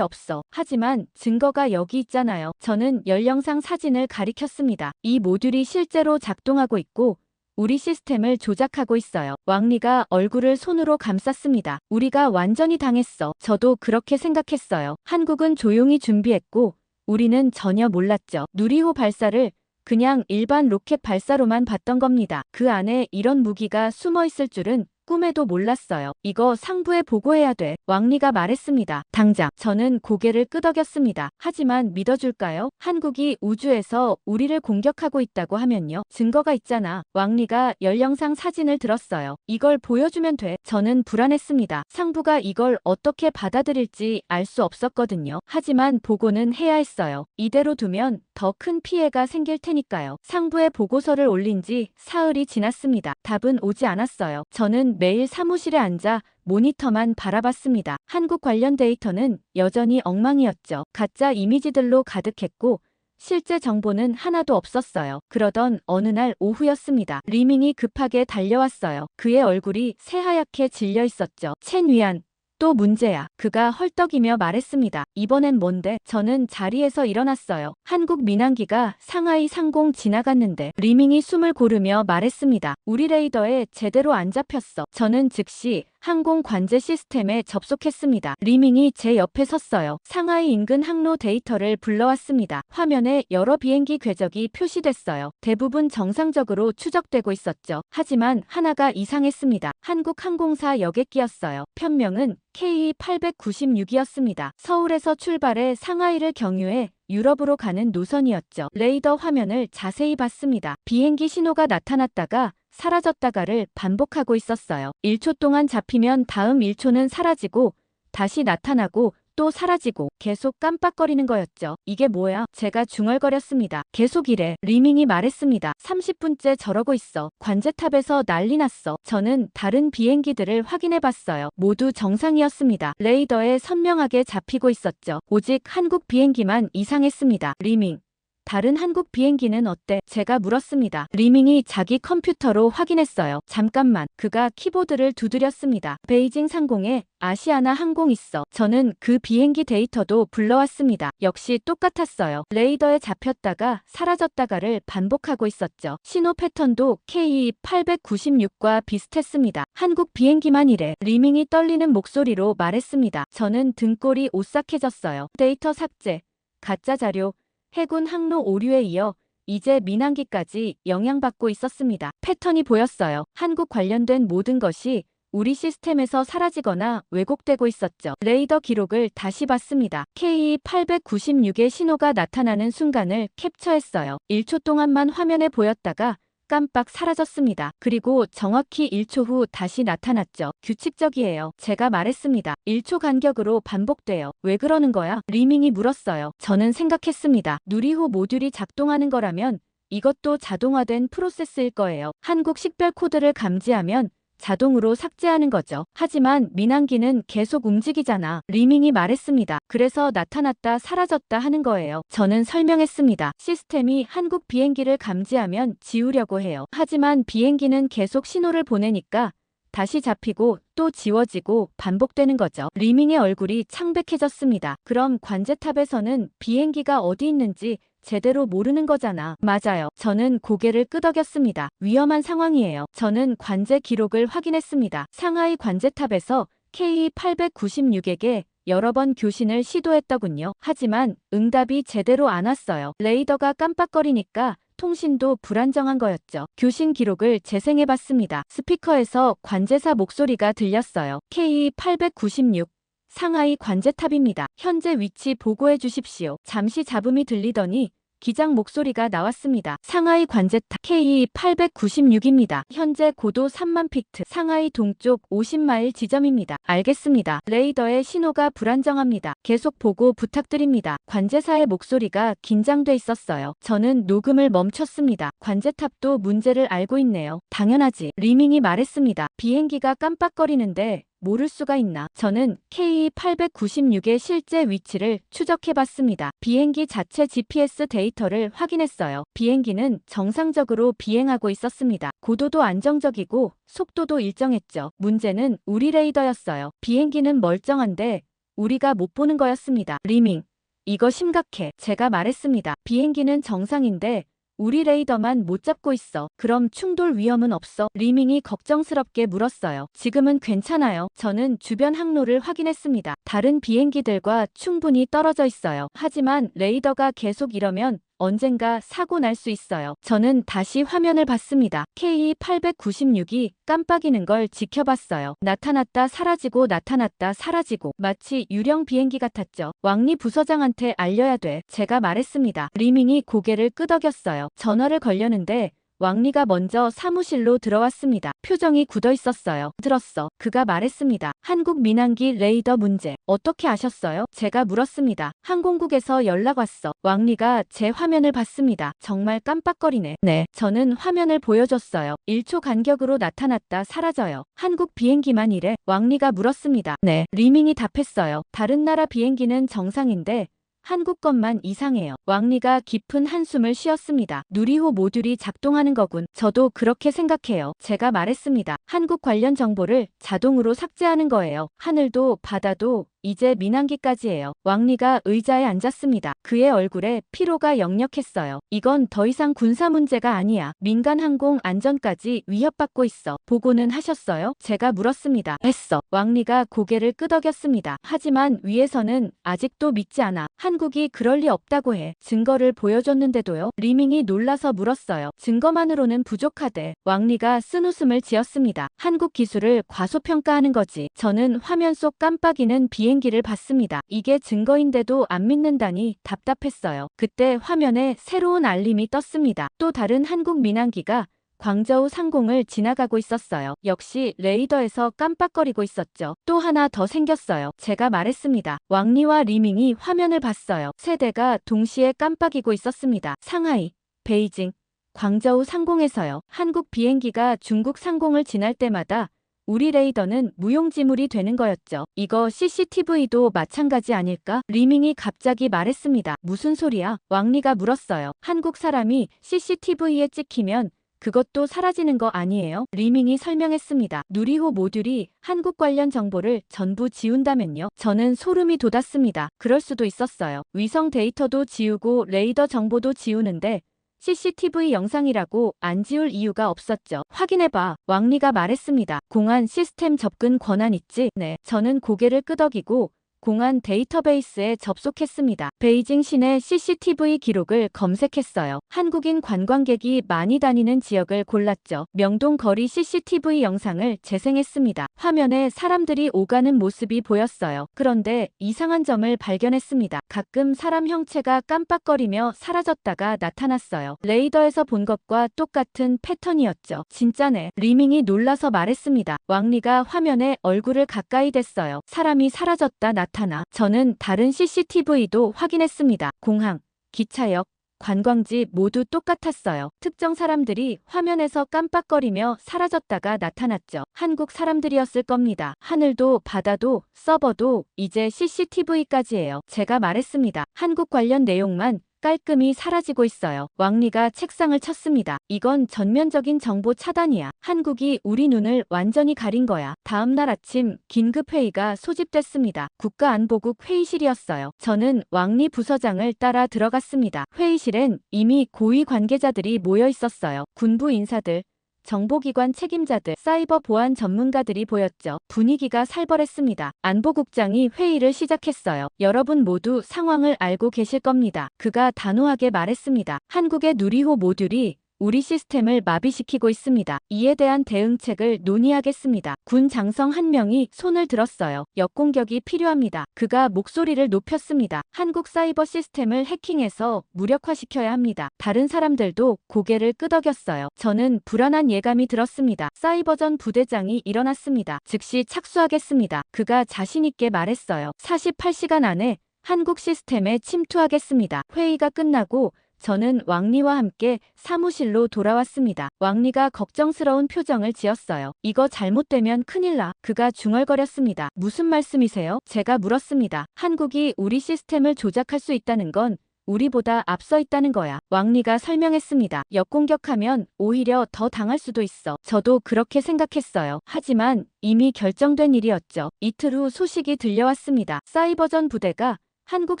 없어. 하지만 증거가 여기 있잖아요. 저는 영상 사진을 가리켰습니다. 이 모듈이 실제로 작동하고 있고 우리 시스템을 조작하고 있어요. 왕리가 얼굴을 손으로 감쌌습니다. 우리가 완전히 당했어. 저도 그렇게 생각했어요. 한국은 조용히 준비했고 우리는 전혀 몰랐죠. 누리호 발사를 그냥 일반 로켓 발사로만 봤던 겁니다. 그 안에 이런 무기가 숨어 있을 줄은 꿈에도 몰랐어요. 이거 상부에 보고해야 돼. 왕리가 말했습니다. 당장. 저는 고개를 끄덕였습니다. 하지만 믿어줄까요? 한국이 우주에서 우리를 공격하고 있다고 하면요. 증거가 있잖아. 왕리가 영상 사진을 들었어요. 이걸 보여주면 돼. 저는 불안했습니다. 상부가 이걸 어떻게 받아들일지 알 수 없었거든요. 하지만 보고는 해야 했어요. 이대로 두면 더 큰 피해가 생길 테니까요. 상부에 보고서를 올린 지 사흘이 지났습니다. 답은 오지 않았어요. 저는 매일 사무실에 앉아 모니터만 바라봤습니다. 한국 관련 데이터는 여전히 엉망이었죠. 가짜 이미지들로 가득했고 실제 정보는 하나도 없었어요. 그러던 어느 날 오후였습니다. 리밍이 급하게 달려왔어요. 그의 얼굴이 새하얗게 질려 있었죠. 첸 위안. 또 문제야. 그가 헐떡이며 말했습니다. 이번엔 뭔데? 저는 자리에서 일어났어요. 한국 민항기가 상하이 상공 지나갔는데 리밍이 숨을 고르며 말했습니다. 우리 레이더에 제대로 안 잡혔어. 저는 즉시 항공 관제 시스템에 접속했습니다. 리밍이 제 옆에 섰어요. 상하이 인근 항로 데이터를 불러왔습니다. 화면에 여러 비행기 궤적이 표시됐어요. 대부분 정상적으로 추적되고 있었죠. 하지만 하나가 이상했습니다. 한국 항공사 여객기였어요. 편명은 KE-896이었습니다. 서울에서 출발해 상하이를 경유해 유럽으로 가는 노선이었죠. 레이더 화면을 자세히 봤습니다. 비행기 신호가 나타났다가 사라졌다가를 반복하고 있었어요. 1초 동안 잡히면 다음 1초는 사라지고 다시 나타나고 또 사라지고 계속 깜빡거리는 거였죠. 이게 뭐야? 제가 중얼거렸습니다. 계속 이래. 리밍이 말했습니다. 30분째 저러고 있어. 관제탑에서 난리 났어. 저는 다른 비행기들을 확인해봤어요. 모두 정상이었습니다. 레이더에 선명하게 잡히고 있었죠. 오직 한국 비행기만 이상했습니다. 리밍. 다른 한국 비행기는 어때? 제가 물었습니다. 리밍이 자기 컴퓨터로 확인했어요. 잠깐만. 그가 키보드를 두드렸습니다. 베이징 상공에 아시아나 항공 있어. 저는 그 비행기 데이터도 불러왔습니다. 역시 똑같았어요. 레이더에 잡혔다가 사라졌다가를 반복하고 있었죠. 신호 패턴도 KE-896과 비슷했습니다. 한국 비행기만 이래. 리밍이 떨리는 목소리로 말했습니다. 저는 등골이 오싹해졌어요. 데이터 삭제, 가짜 자료, 해군 항로 오류에 이어 이제 민항기까지 영향받고 있었습니다. 패턴이 보였어요. 한국 관련된 모든 것이 우리 시스템에서 사라지거나 왜곡되고 있었죠. 레이더 기록을 다시 봤습니다. KE-896의 신호가 나타나는 순간을 캡처했어요. 1초 동안만 화면에 보였다가 깜빡 사라졌습니다. 그리고 정확히 1초 후 다시 나타났죠. 규칙적이에요. 제가 말했습니다. 1초 간격으로 반복돼요. 왜 그러는 거야? 리밍이 물었어요. 저는 생각했습니다. 누리호 모듈이 작동하는 거라면 이것도 자동화된 프로세스일 거예요. 한국 식별 코드를 감지하면 자동으로 삭제하는 거죠. 하지만 민항기는 계속 움직이잖아. 리밍이 말했습니다. 그래서 나타났다 사라졌다 하는 거예요. 저는 설명했습니다. 시스템이 한국 비행기를 감지하면 지우려고 해요. 하지만 비행기는 계속 신호를 보내니까 다시 잡히고 또 지워지고 반복되는 거죠. 리밍의 얼굴이 창백해졌습니다. 그럼 관제탑에서는 비행기가 어디 있는지 제대로 모르는 거잖아. 맞아요. 저는 고개를 끄덕였습니다. 위험한 상황이에요. 저는 관제 기록을 확인했습니다. 상하이 관제탑에서 KE-896에게 여러 번 교신을 시도했더군요. 하지만 응답이 제대로 안 왔어요. 레이더가 깜빡거리니까 통신도 불안정한 거였죠. 교신 기록을 재생해봤습니다. 스피커에서 관제사 목소리가 들렸어요. KE-896 상하이 관제탑입니다. 현재 위치 보고해 주십시오. 잠시 잡음이 들리더니 기장 목소리가 나왔습니다. 상하이 관제탑 KE-896입니다. 현재 고도 3만 피트, 상하이 동쪽 50마일 지점입니다. 알겠습니다. 레이더의 신호가 불안정합니다. 계속 보고 부탁드립니다. 관제사의 목소리가 긴장돼 있었어요. 저는 녹음을 멈췄습니다. 관제탑도 문제를 알고 있네요. 당연하지. 리밍이 말했습니다. 비행기가 깜빡거리는데 모를 수가 있나. 저는 KE-896의 실제 위치를 추적해봤습니다. 비행기 자체 GPS 데이터를 확인했어요. 비행기는 정상적으로 비행하고 있었습니다. 고도도 안정적이고 속도도 일정했죠. 문제는 우리 레이더였어요. 비행기는 멀쩡한데 우리가 못 보는 거였습니다. 리밍, 이거 심각해. 제가 말했습니다. 비행기는 정상인데 우리 레이더만 못 잡고 있어. 그럼 충돌 위험은 없어? 리밍이 걱정스럽게 물었어요. 지금은 괜찮아요. 저는 주변 항로를 확인했습니다. 다른 비행기들과 충분히 떨어져 있어요. 하지만 레이더가 계속 이러면 언젠가 사고 날 수 있어요. 저는 다시 화면을 봤습니다. KE-896이 깜빡이는 걸 지켜봤어요. 나타났다 사라지고 나타났다 사라지고 마치 유령 비행기 같았죠. 왕리 부서장한테 알려야 돼. 제가 말했습니다. 리밍이 고개를 끄덕였어요. 전화를 걸려는데 왕리가 먼저 사무실로 들어왔습니다. 표정이 굳어 있었어요. 들었어. 그가 말했습니다. 한국 민항기 레이더 문제. 어떻게 아셨어요? 제가 물었습니다. 항공국에서 연락 왔어. 왕리가 제 화면을 봤습니다. 정말 깜빡거리네. 네. 저는 화면을 보여줬어요. 1초 간격으로 나타났다 사라져요. 한국 비행기만 이래? 왕리가 물었습니다. 네. 리밍이 답했어요. 다른 나라 비행기는 정상인데 한국 것만 이상해요. 왕리가 깊은 한숨을 쉬었습니다. 누리호 모듈이 작동하는 거군. 저도 그렇게 생각해요. 제가 말했습니다. 한국 관련 정보를 자동으로 삭제하는 거예요. 하늘도 바다도 이제 민항기까지예요. 왕리가 의자에 앉았습니다. 그의 얼굴에 피로가 역력했어요. 이건 더 이상 군사 문제가 아니야. 민간 항공 안전까지 위협받고 있어. 보고는 하셨어요? 제가 물었습니다. 했어. 왕리가 고개를 끄덕였습니다. 하지만 위에서는 아직도 믿지 않아. 한국이 그럴 리 없다고 해. 증거를 보여줬는데도요? 리밍이 놀라서 물었어요. 증거만으로는 부족하대. 왕리가 쓴웃음을 지었습니다. 한국 기술을 과소평가하는 거지. 저는 화면 속 깜빡이는 비행기를 봤습니다. 이게 증거인데도 안 믿는다니 답답했어요. 그때 화면에 새로운 알림이 떴습니다. 또 다른 한국 민항기가 광저우 상공을 지나가고 있었어요. 역시 레이더에서 깜빡거리고 있었죠. 또 하나 더 생겼어요. 제가 말했습니다. 왕리와 리밍이 화면을 봤어요. 세 대가 동시에 깜빡이고 있었습니다. 상하이, 베이징, 광저우 상공에서요. 한국 비행기가 중국 상공을 지날 때마다 우리 레이더는 무용지물이 되는 거였죠. 이거 CCTV도 마찬가지 아닐까? 리밍이 갑자기 말했습니다. 무슨 소리야? 왕리가 물었어요. 한국 사람이 CCTV에 찍히면 그것도 사라지는 거 아니에요? 리밍이 설명했습니다. 누리호 모듈이 한국 관련 정보를 전부 지운다면요? 저는 소름이 돋았습니다. 그럴 수도 있었어요. 위성 데이터도 지우고 레이더 정보도 지우는데 CCTV 영상이라고 안 지울 이유가 없었죠. 확인해봐. 왕리가 말했습니다. 공안 시스템 접근 권한 있지? 네. 저는 고개를 끄덕이고 공안 데이터베이스에 접속했습니다. 베이징 시내 CCTV 기록을 검색했어요. 한국인 관광객이 많이 다니는 지역을 골랐죠. 명동 거리 CCTV 영상을 재생했습니다. 화면에 사람들이 오가는 모습이 보였어요. 그런데 이상한 점을 발견했습니다. 가끔 사람 형체가 깜빡거리며 사라졌다가 나타났어요. 레이더에서 본 것과 똑같은 패턴이었죠. 진짜네. 리밍이 놀라서 말했습니다. 왕리가 화면에 얼굴을 가까이 댔어요. 사람이 사라졌다 나타나. 저는 다른 CCTV도 확인했습니다. 공항, 기차역, 관광지 모두 똑같았어요. 특정 사람들이 화면에서 깜빡거리며 사라졌다가 나타났죠. 한국 사람들이었을 겁니다. 하늘도 바다도 서버도 이제 CCTV까지예요. 제가 말했습니다. 한국 관련 내용만 깔끔히 사라지고 있어요. 왕리가 책상을 쳤습니다. 이건 전면적인 정보 차단이야. 한국이 우리 눈을 완전히 가린 거야. 다음 날 아침 긴급회의가 소집됐습니다. 국가안보국 회의실이었어요. 저는 왕리 부서장을 따라 들어갔습니다. 회의실엔 이미 고위 관계자들이 모여 있었어요. 군부 인사들, 정보기관 책임자들, 사이버 보안 전문가들이 보였죠. 분위기가 살벌했습니다. 안보국장이 회의를 시작했어요. 여러분 모두 상황을 알고 계실 겁니다. 그가 단호하게 말했습니다. 한국의 누리호 모듈이 우리 시스템을 마비시키고 있습니다. 이에 대한 대응책을 논의하겠습니다. 군 장성 한 명이 손을 들었어요. 역공격이 필요합니다. 그가 목소리를 높였습니다. 한국 사이버 시스템을 해킹해서 무력화시켜야 합니다. 다른 사람들도 고개를 끄덕였어요. 저는 불안한 예감이 들었습니다. 사이버전 부대장이 일어났습니다. 즉시 착수하겠습니다. 그가 자신있게 말했어요. 48시간 안에 한국 시스템에 침투하겠습니다. 회의가 끝나고 저는 왕리와 함께 사무실로 돌아왔습니다. 왕리가 걱정스러운 표정을 지었어요. 이거 잘못되면 큰일 나. 그가 중얼거렸습니다. 무슨 말씀이세요? 제가 물었습니다. 한국이 우리 시스템을 조작할 수 있다는 건 우리보다 앞서 있다는 거야. 왕리가 설명했습니다. 역공격하면 오히려 더 당할 수도 있어. 저도 그렇게 생각했어요. 하지만 이미 결정된 일이었죠. 이틀 후 소식이 들려왔습니다. 사이버전 부대가 한국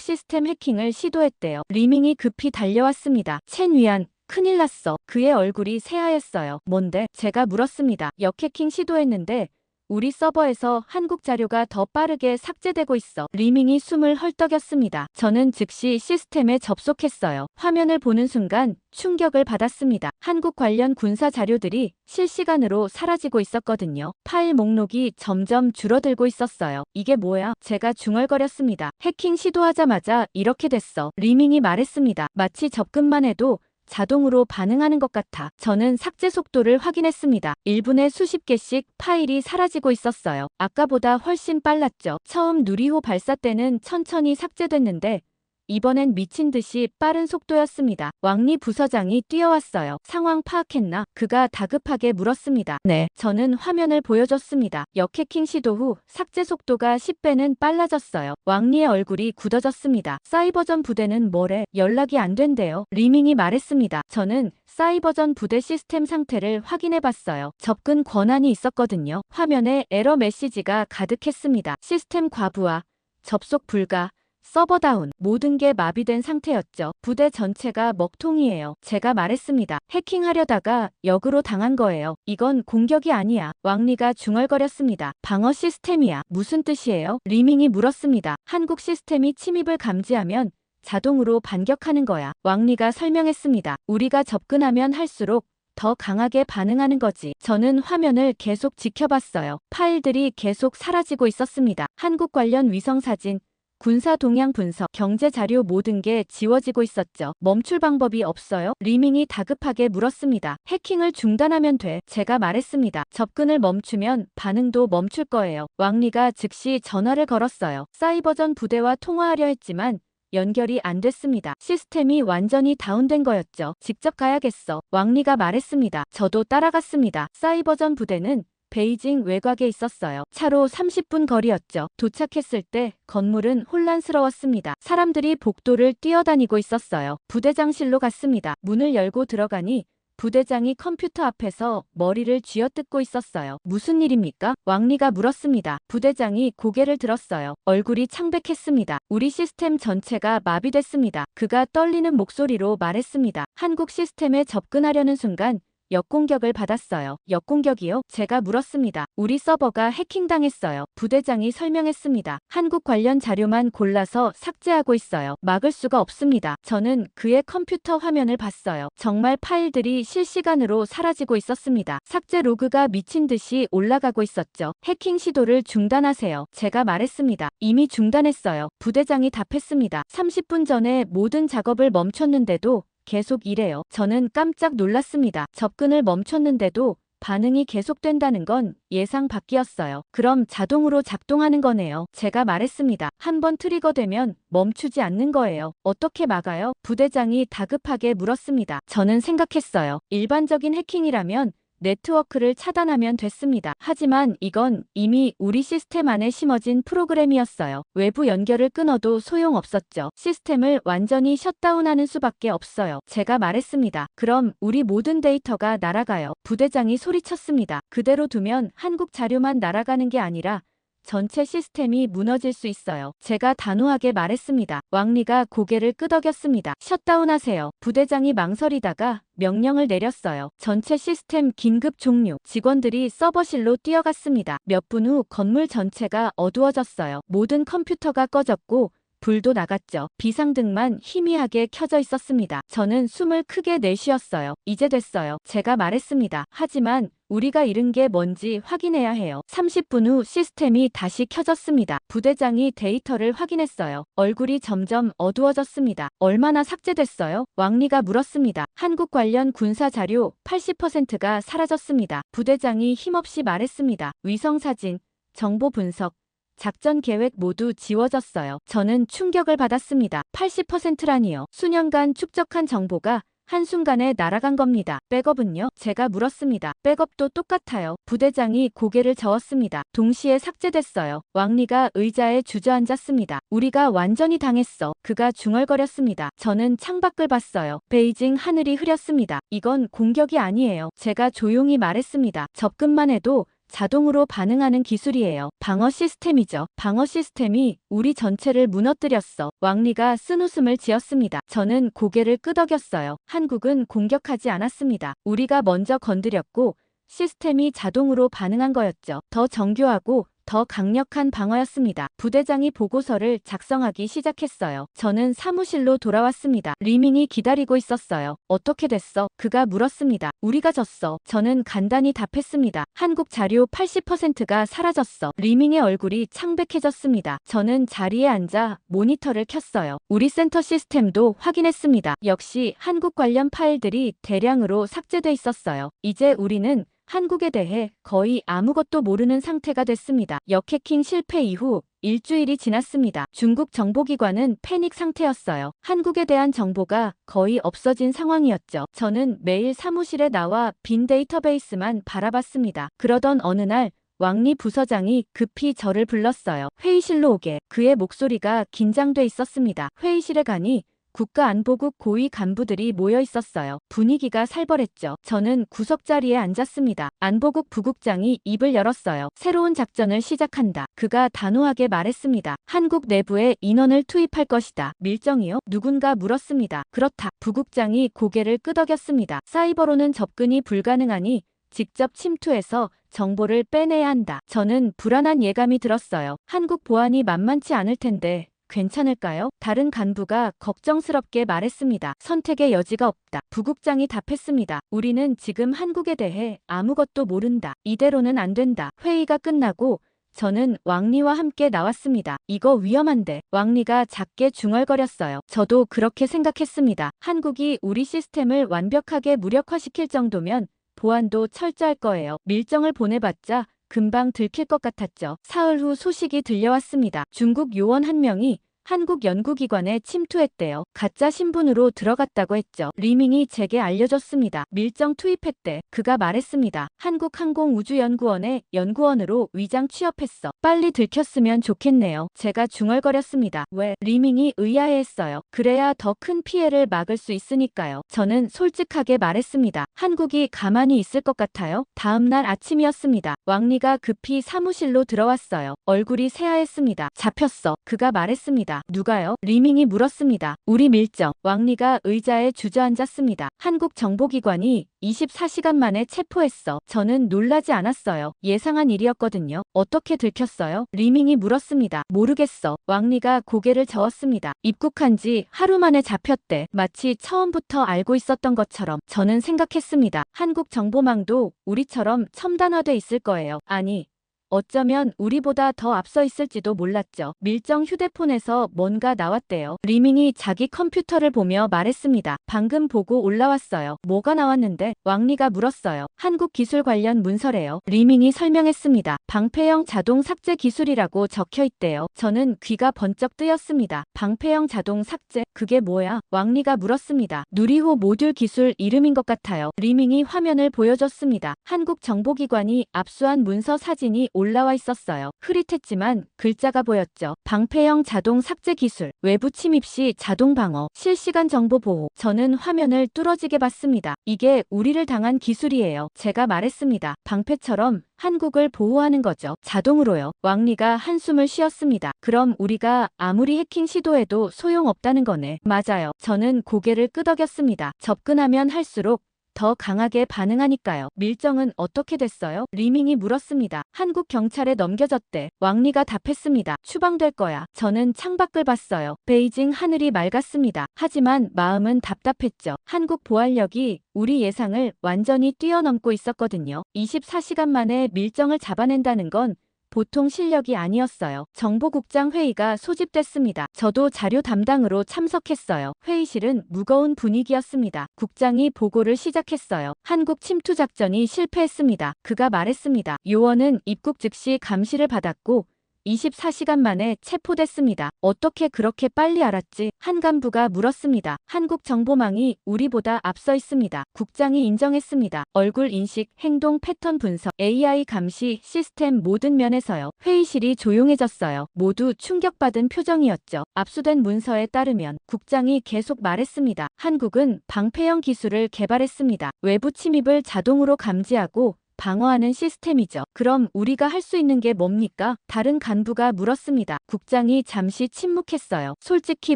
시스템 해킹을 시도했대요. 리밍이 급히 달려왔습니다. 첸 위안, 큰일 났어. 그의 얼굴이 새하였어요. 뭔데? 제가 물었습니다. 역해킹 시도했는데 우리 서버에서 한국 자료가 더 빠르게 삭제되고 있어. 리밍이 숨을 헐떡였습니다. 저는 즉시 시스템에 접속했어요. 화면을 보는 순간 충격을 받았습니다. 한국 관련 군사 자료들이 실시간으로 사라지고 있었거든요. 파일 목록이 점점 줄어들고 있었어요. 이게 뭐야? 제가 중얼거렸습니다. 해킹 시도하자마자 이렇게 됐어. 리밍이 말했습니다. 마치 접근만 해도 자동으로 반응하는 것 같아. 저는 삭제 속도를 확인했습니다. 1분에 수십 개씩 파일이 사라지고 있었어요. 아까보다 훨씬 빨랐죠. 처음 누리호 발사 때는 천천히 삭제됐는데 이번엔 미친 듯이 빠른 속도였습니다. 왕리 부서장이 뛰어왔어요. 상황 파악했나? 그가 다급하게 물었습니다. 네. 저는 화면을 보여줬습니다. 역해킹 시도 후 삭제 속도가 10배는 빨라졌어요. 왕리의 얼굴이 굳어졌습니다. 사이버전 부대는 뭐래? 연락이 안 된대요. 리밍이 말했습니다. 저는 사이버전 부대 시스템 상태를 확인해봤어요. 접근 권한이 있었거든요. 화면에 에러 메시지가 가득했습니다. 시스템 과부하, 접속 불가, 서버 다운, 모든 게 마비된 상태였죠. 부대 전체가 먹통이에요. 제가 말했습니다. 해킹하려다가 역으로 당한 거예요. 이건 공격이 아니야. 왕리가 중얼거렸습니다. 방어 시스템이야. 무슨 뜻이에요? 리밍이 물었습니다. 한국 시스템이 침입을 감지하면 자동으로 반격하는 거야. 왕리가 설명했습니다. 우리가 접근하면 할수록 더 강하게 반응하는 거지. 저는 화면을 계속 지켜봤어요. 파일들이 계속 사라지고 있었습니다. 한국 관련 위성사진, 군사 동향 분석, 경제 자료 모든 게 지워지고 있었죠. 멈출 방법이 없어요? 리밍이 다급하게 물었습니다. 해킹을 중단하면 돼. 제가 말했습니다. 접근을 멈추면 반응도 멈출 거예요. 왕리가 즉시 전화를 걸었어요. 사이버전 부대와 통화하려 했지만 연결이 안 됐습니다. 시스템이 완전히 다운된 거였죠. 직접 가야겠어. 왕리가 말했습니다. 저도 따라갔습니다. 사이버전 부대는 베이징 외곽에 있었어요. 차로 30분 거리였죠. 도착했을 때 건물은 혼란스러웠습니다. 사람들이 복도를 뛰어다니고 있었어요. 부대장실로 갔습니다. 문을 열고 들어가니 부대장이 컴퓨터 앞에서 머리를 쥐어뜯고 있었어요. 무슨 일입니까? 왕리가 물었습니다. 부대장이 고개를 들었어요. 얼굴이 창백했습니다. 우리 시스템 전체가 마비됐습니다. 그가 떨리는 목소리로 말했습니다. 한국 시스템에 접근하려는 순간 역공격을 받았어요. 역공격이요? 제가 물었습니다. 우리 서버가 해킹당했어요. 부대장이 설명했습니다. 한국 관련 자료만 골라서 삭제하고 있어요. 막을 수가 없습니다. 저는 그의 컴퓨터 화면을 봤어요. 정말 파일들이 실시간으로 사라지고 있었습니다. 삭제 로그가 미친 듯이 올라가고 있었죠. 해킹 시도를 중단하세요. 제가 말했습니다. 이미 중단했어요. 부대장이 답했습니다. 30분 전에 모든 작업을 멈췄는데도 계속 이래요. 저는 깜짝 놀랐습니다. 접근을 멈췄는데도 반응이 계속된다는 건 예상 밖이었어요. 그럼 자동으로 작동하는 거네요. 제가 말했습니다. 한번 트리거되면 멈추지 않는 거예요. 어떻게 막아요? 부대장이 다급하게 물었습니다. 저는 생각했어요. 일반적인 해킹이라면 네트워크를 차단하면 됐습니다. 하지만 이건 이미 우리 시스템 안에 심어진 프로그램이었어요. 외부 연결을 끊어도 소용없었죠. 시스템을 완전히 셧다운하는 수밖에 없어요. 제가 말했습니다. 그럼 우리 모든 데이터가 날아가요. 부대장이 소리쳤습니다. 그대로 두면 한국 자료만 날아가는 게 아니라 전체 시스템이 무너질 수 있어요. 제가 단호하게 말했습니다. 왕리가 고개를 끄덕였습니다. 셧다운하세요. 부대장이 망설이다가 명령을 내렸어요. 전체 시스템 긴급 종료. 직원들이 서버실로 뛰어갔습니다. 몇 분 후 건물 전체가 어두워졌어요. 모든 컴퓨터가 꺼졌고 불도 나갔죠. 비상등만 희미하게 켜져 있었습니다. 저는 숨을 크게 내쉬었어요. 이제 됐어요. 제가 말했습니다. 하지만 우리가 잃은 게 뭔지 확인해야 해요. 30분 후 시스템이 다시 켜졌습니다. 부대장이 데이터를 확인했어요. 얼굴이 점점 어두워졌습니다. 얼마나 삭제됐어요? 왕리가 물었습니다. 한국 관련 군사 자료 80%가 사라졌습니다. 부대장이 힘없이 말했습니다. 위성사진, 정보 분석, 작전 계획 모두 지워졌어요. 저는 충격을 받았습니다. 80%라니요. 수년간 축적한 정보가 한순간에 날아간 겁니다. 백업은요? 제가 물었습니다. 백업도 똑같아요. 부대장이 고개를 저었습니다. 동시에 삭제됐어요. 왕리가 의자에 주저앉았습니다. 우리가 완전히 당했어. 그가 중얼거렸습니다. 저는 창밖을 봤어요. 베이징 하늘이 흐렸습니다. 이건 공격이 아니에요. 제가 조용히 말했습니다. 접근만 해도 자동으로 반응하는 기술이에요. 방어 시스템이죠. 방어 시스템이 우리 전체를 무너뜨렸어. 왕리가 쓴웃음을 지었습니다. 저는 고개를 끄덕였어요. 한국은 공격하지 않았습니다. 우리가 먼저 건드렸고 시스템이 자동으로 반응한 거였죠. 더 정교하고 더 강력한 방어였습니다. 부대장이 보고서를 작성하기 시작했어요. 저는 사무실로 돌아왔습니다. 리밍이 기다리고 있었어요. 어떻게 됐어? 그가 물었습니다. 우리가 졌어. 저는 간단히 답했습니다. 한국 자료 80%가 사라졌어. 리밍의 얼굴이 창백해졌습니다. 저는 자리에 앉아 모니터를 켰어요. 우리 센터 시스템도 확인했습니다. 역시 한국 관련 파일들이 대량으로 삭제돼 있었어요. 이제 우리는 한국에 대해 거의 아무것도 모르는 상태가 됐습니다. 역해킹 실패 이후 일주일이 지났습니다. 중국 정보기관은 패닉 상태였어요. 한국에 대한 정보가 거의 없어진 상황이었죠. 저는 매일 사무실에 나와 빈 데이터베이스만 바라봤습니다. 그러던 어느 날 왕리 부서장이 급히 저를 불렀어요. 회의실로 오게. 그의 목소리가 긴장돼 있었습니다. 회의실에 가니 국가안보국 고위 간부들이 모여 있었어요. 분위기가 살벌했죠. 저는 구석자리에 앉았습니다. 안보국 부국장이 입을 열었어요. 새로운 작전을 시작한다. 그가 단호하게 말했습니다. 한국 내부에 인원을 투입할 것이다. 밀정이요? 누군가 물었습니다. 그렇다. 부국장이 고개를 끄덕였습니다. 사이버로는 접근이 불가능하니 직접 침투해서 정보를 빼내야 한다. 저는 불안한 예감이 들었어요. 한국 보안이 만만치 않을 텐데 괜찮을까요? 다른 간부가 걱정스럽게 말했습니다. 선택의 여지가 없다. 부국장이 답했습니다. 우리는 지금 한국에 대해 아무것도 모른다. 이대로는 안 된다. 회의가 끝나고 저는 왕리와 함께 나왔습니다. 이거 위험한데. 왕리가 작게 중얼거렸어요. 저도 그렇게 생각했습니다. 한국이 우리 시스템을 완벽하게 무력화시킬 정도면 보안도 철저할 거예요. 밀정을 보내봤자 금방 들킬 것 같았죠. 사흘 후 소식이 들려왔습니다. 중국 요원 한 명이 한국 연구기관에 침투했대요. 가짜 신분으로 들어갔다고 했죠. 리밍이 제게 알려줬습니다. 밀정 투입했대. 그가 말했습니다. 한국항공우주연구원의 연구원으로 위장 취업했어. 빨리 들켰으면 좋겠네요. 제가 중얼거렸습니다. 왜? 리밍이 의아해했어요. 그래야 더 큰 피해를 막을 수 있으니까요. 저는 솔직하게 말했습니다. 한국이 가만히 있을 것 같아요? 다음 날 아침이었습니다. 왕리가 급히 사무실로 들어왔어요. 얼굴이 새하였습니다. 잡혔어. 그가 말했습니다. 누가요? 리밍이 물었습니다. 우리 밀정. 왕리가 의자에 주저앉았습니다. 한국 정보기관이 24시간 만에 체포했어. 저는 놀라지 않았어요. 예상한 일이었거든요. 어떻게 들켰어요? 리밍이 물었습니다. 모르겠어. 왕리가 고개를 저었습니다. 입국한 지 하루 만에 잡혔대. 마치 처음부터 알고 있었던 것처럼. 저는 생각했습니다. 한국 정보망도 우리처럼 첨단화돼 있을 거예요. 아니, 어쩌면 우리보다 더 앞서 있을지도 몰랐죠. 밀정 휴대폰에서 뭔가 나왔대요. 리밍이 자기 컴퓨터를 보며 말했습니다. 방금 보고 올라왔어요. 뭐가 나왔는데? 왕리가 물었어요. 한국 기술 관련 문서래요. 리밍이 설명했습니다. 방패형 자동 삭제 기술이라고 적혀 있대요. 저는 귀가 번쩍 뜨였습니다. 방패형 자동 삭제? 그게 뭐야? 왕리가 물었습니다. 누리호 모듈 기술 이름인 것 같아요. 리밍이 화면을 보여줬습니다. 한국 정보기관이 압수한 문서 사진이 올라와 있었어요. 흐릿했지만 글자가 보였죠. 방패형 자동 삭제 기술, 외부 침입 시 자동 방어, 실시간 정보 보호. 저는 화면을 뚫어지게 봤습니다. 이게 우리를 당한 기술이에요. 제가 말했습니다. 방패처럼 한국을 보호하는 거죠. 자동으로요. 왕리가 한숨을 쉬었습니다. 그럼 우리가 아무리 해킹 시도해도 소용없다는 거네. 맞아요. 저는 고개를 끄덕였습니다. 접근하면 할수록 더 강하게 반응하니까요. 밀정은 어떻게 됐어요? 리밍이 물었습니다. 한국 경찰에 넘겨졌대. 왕리가 답했습니다. 추방될 거야. 저는 창밖을 봤어요. 베이징 하늘이 맑았습니다. 하지만 마음은 답답했죠. 한국 보안력이 우리 예상을 완전히 뛰어넘고 있었거든요. 24시간 만에 밀정을 잡아낸다는 건 보통 실력이 아니었어요. 정보국장 회의가 소집됐습니다. 저도 자료 담당으로 참석했어요. 회의실은 무거운 분위기였습니다. 국장이 보고를 시작했어요. 한국 침투 작전이 실패했습니다. 그가 말했습니다. 요원은 입국 즉시 감시를 받았고 24시간 만에 체포됐습니다. 어떻게 그렇게 빨리 알았지? 한 간부가 물었습니다. 한국 정보망이 우리보다 앞서 있습니다. 국장이 인정했습니다. 얼굴 인식, 행동 패턴 분석, AI 감시, 시스템 모든 면에서요. 회의실이 조용해졌어요. 모두 충격받은 표정이었죠. 압수된 문서에 따르면 국장이 계속 말했습니다. 한국은 방패형 기술을 개발했습니다. 외부 침입을 자동으로 감지하고 방어하는 시스템이죠. 그럼 우리가 할 수 있는 게 뭡니까? 다른 간부가 물었습니다. 국장이 잠시 침묵했어요. 솔직히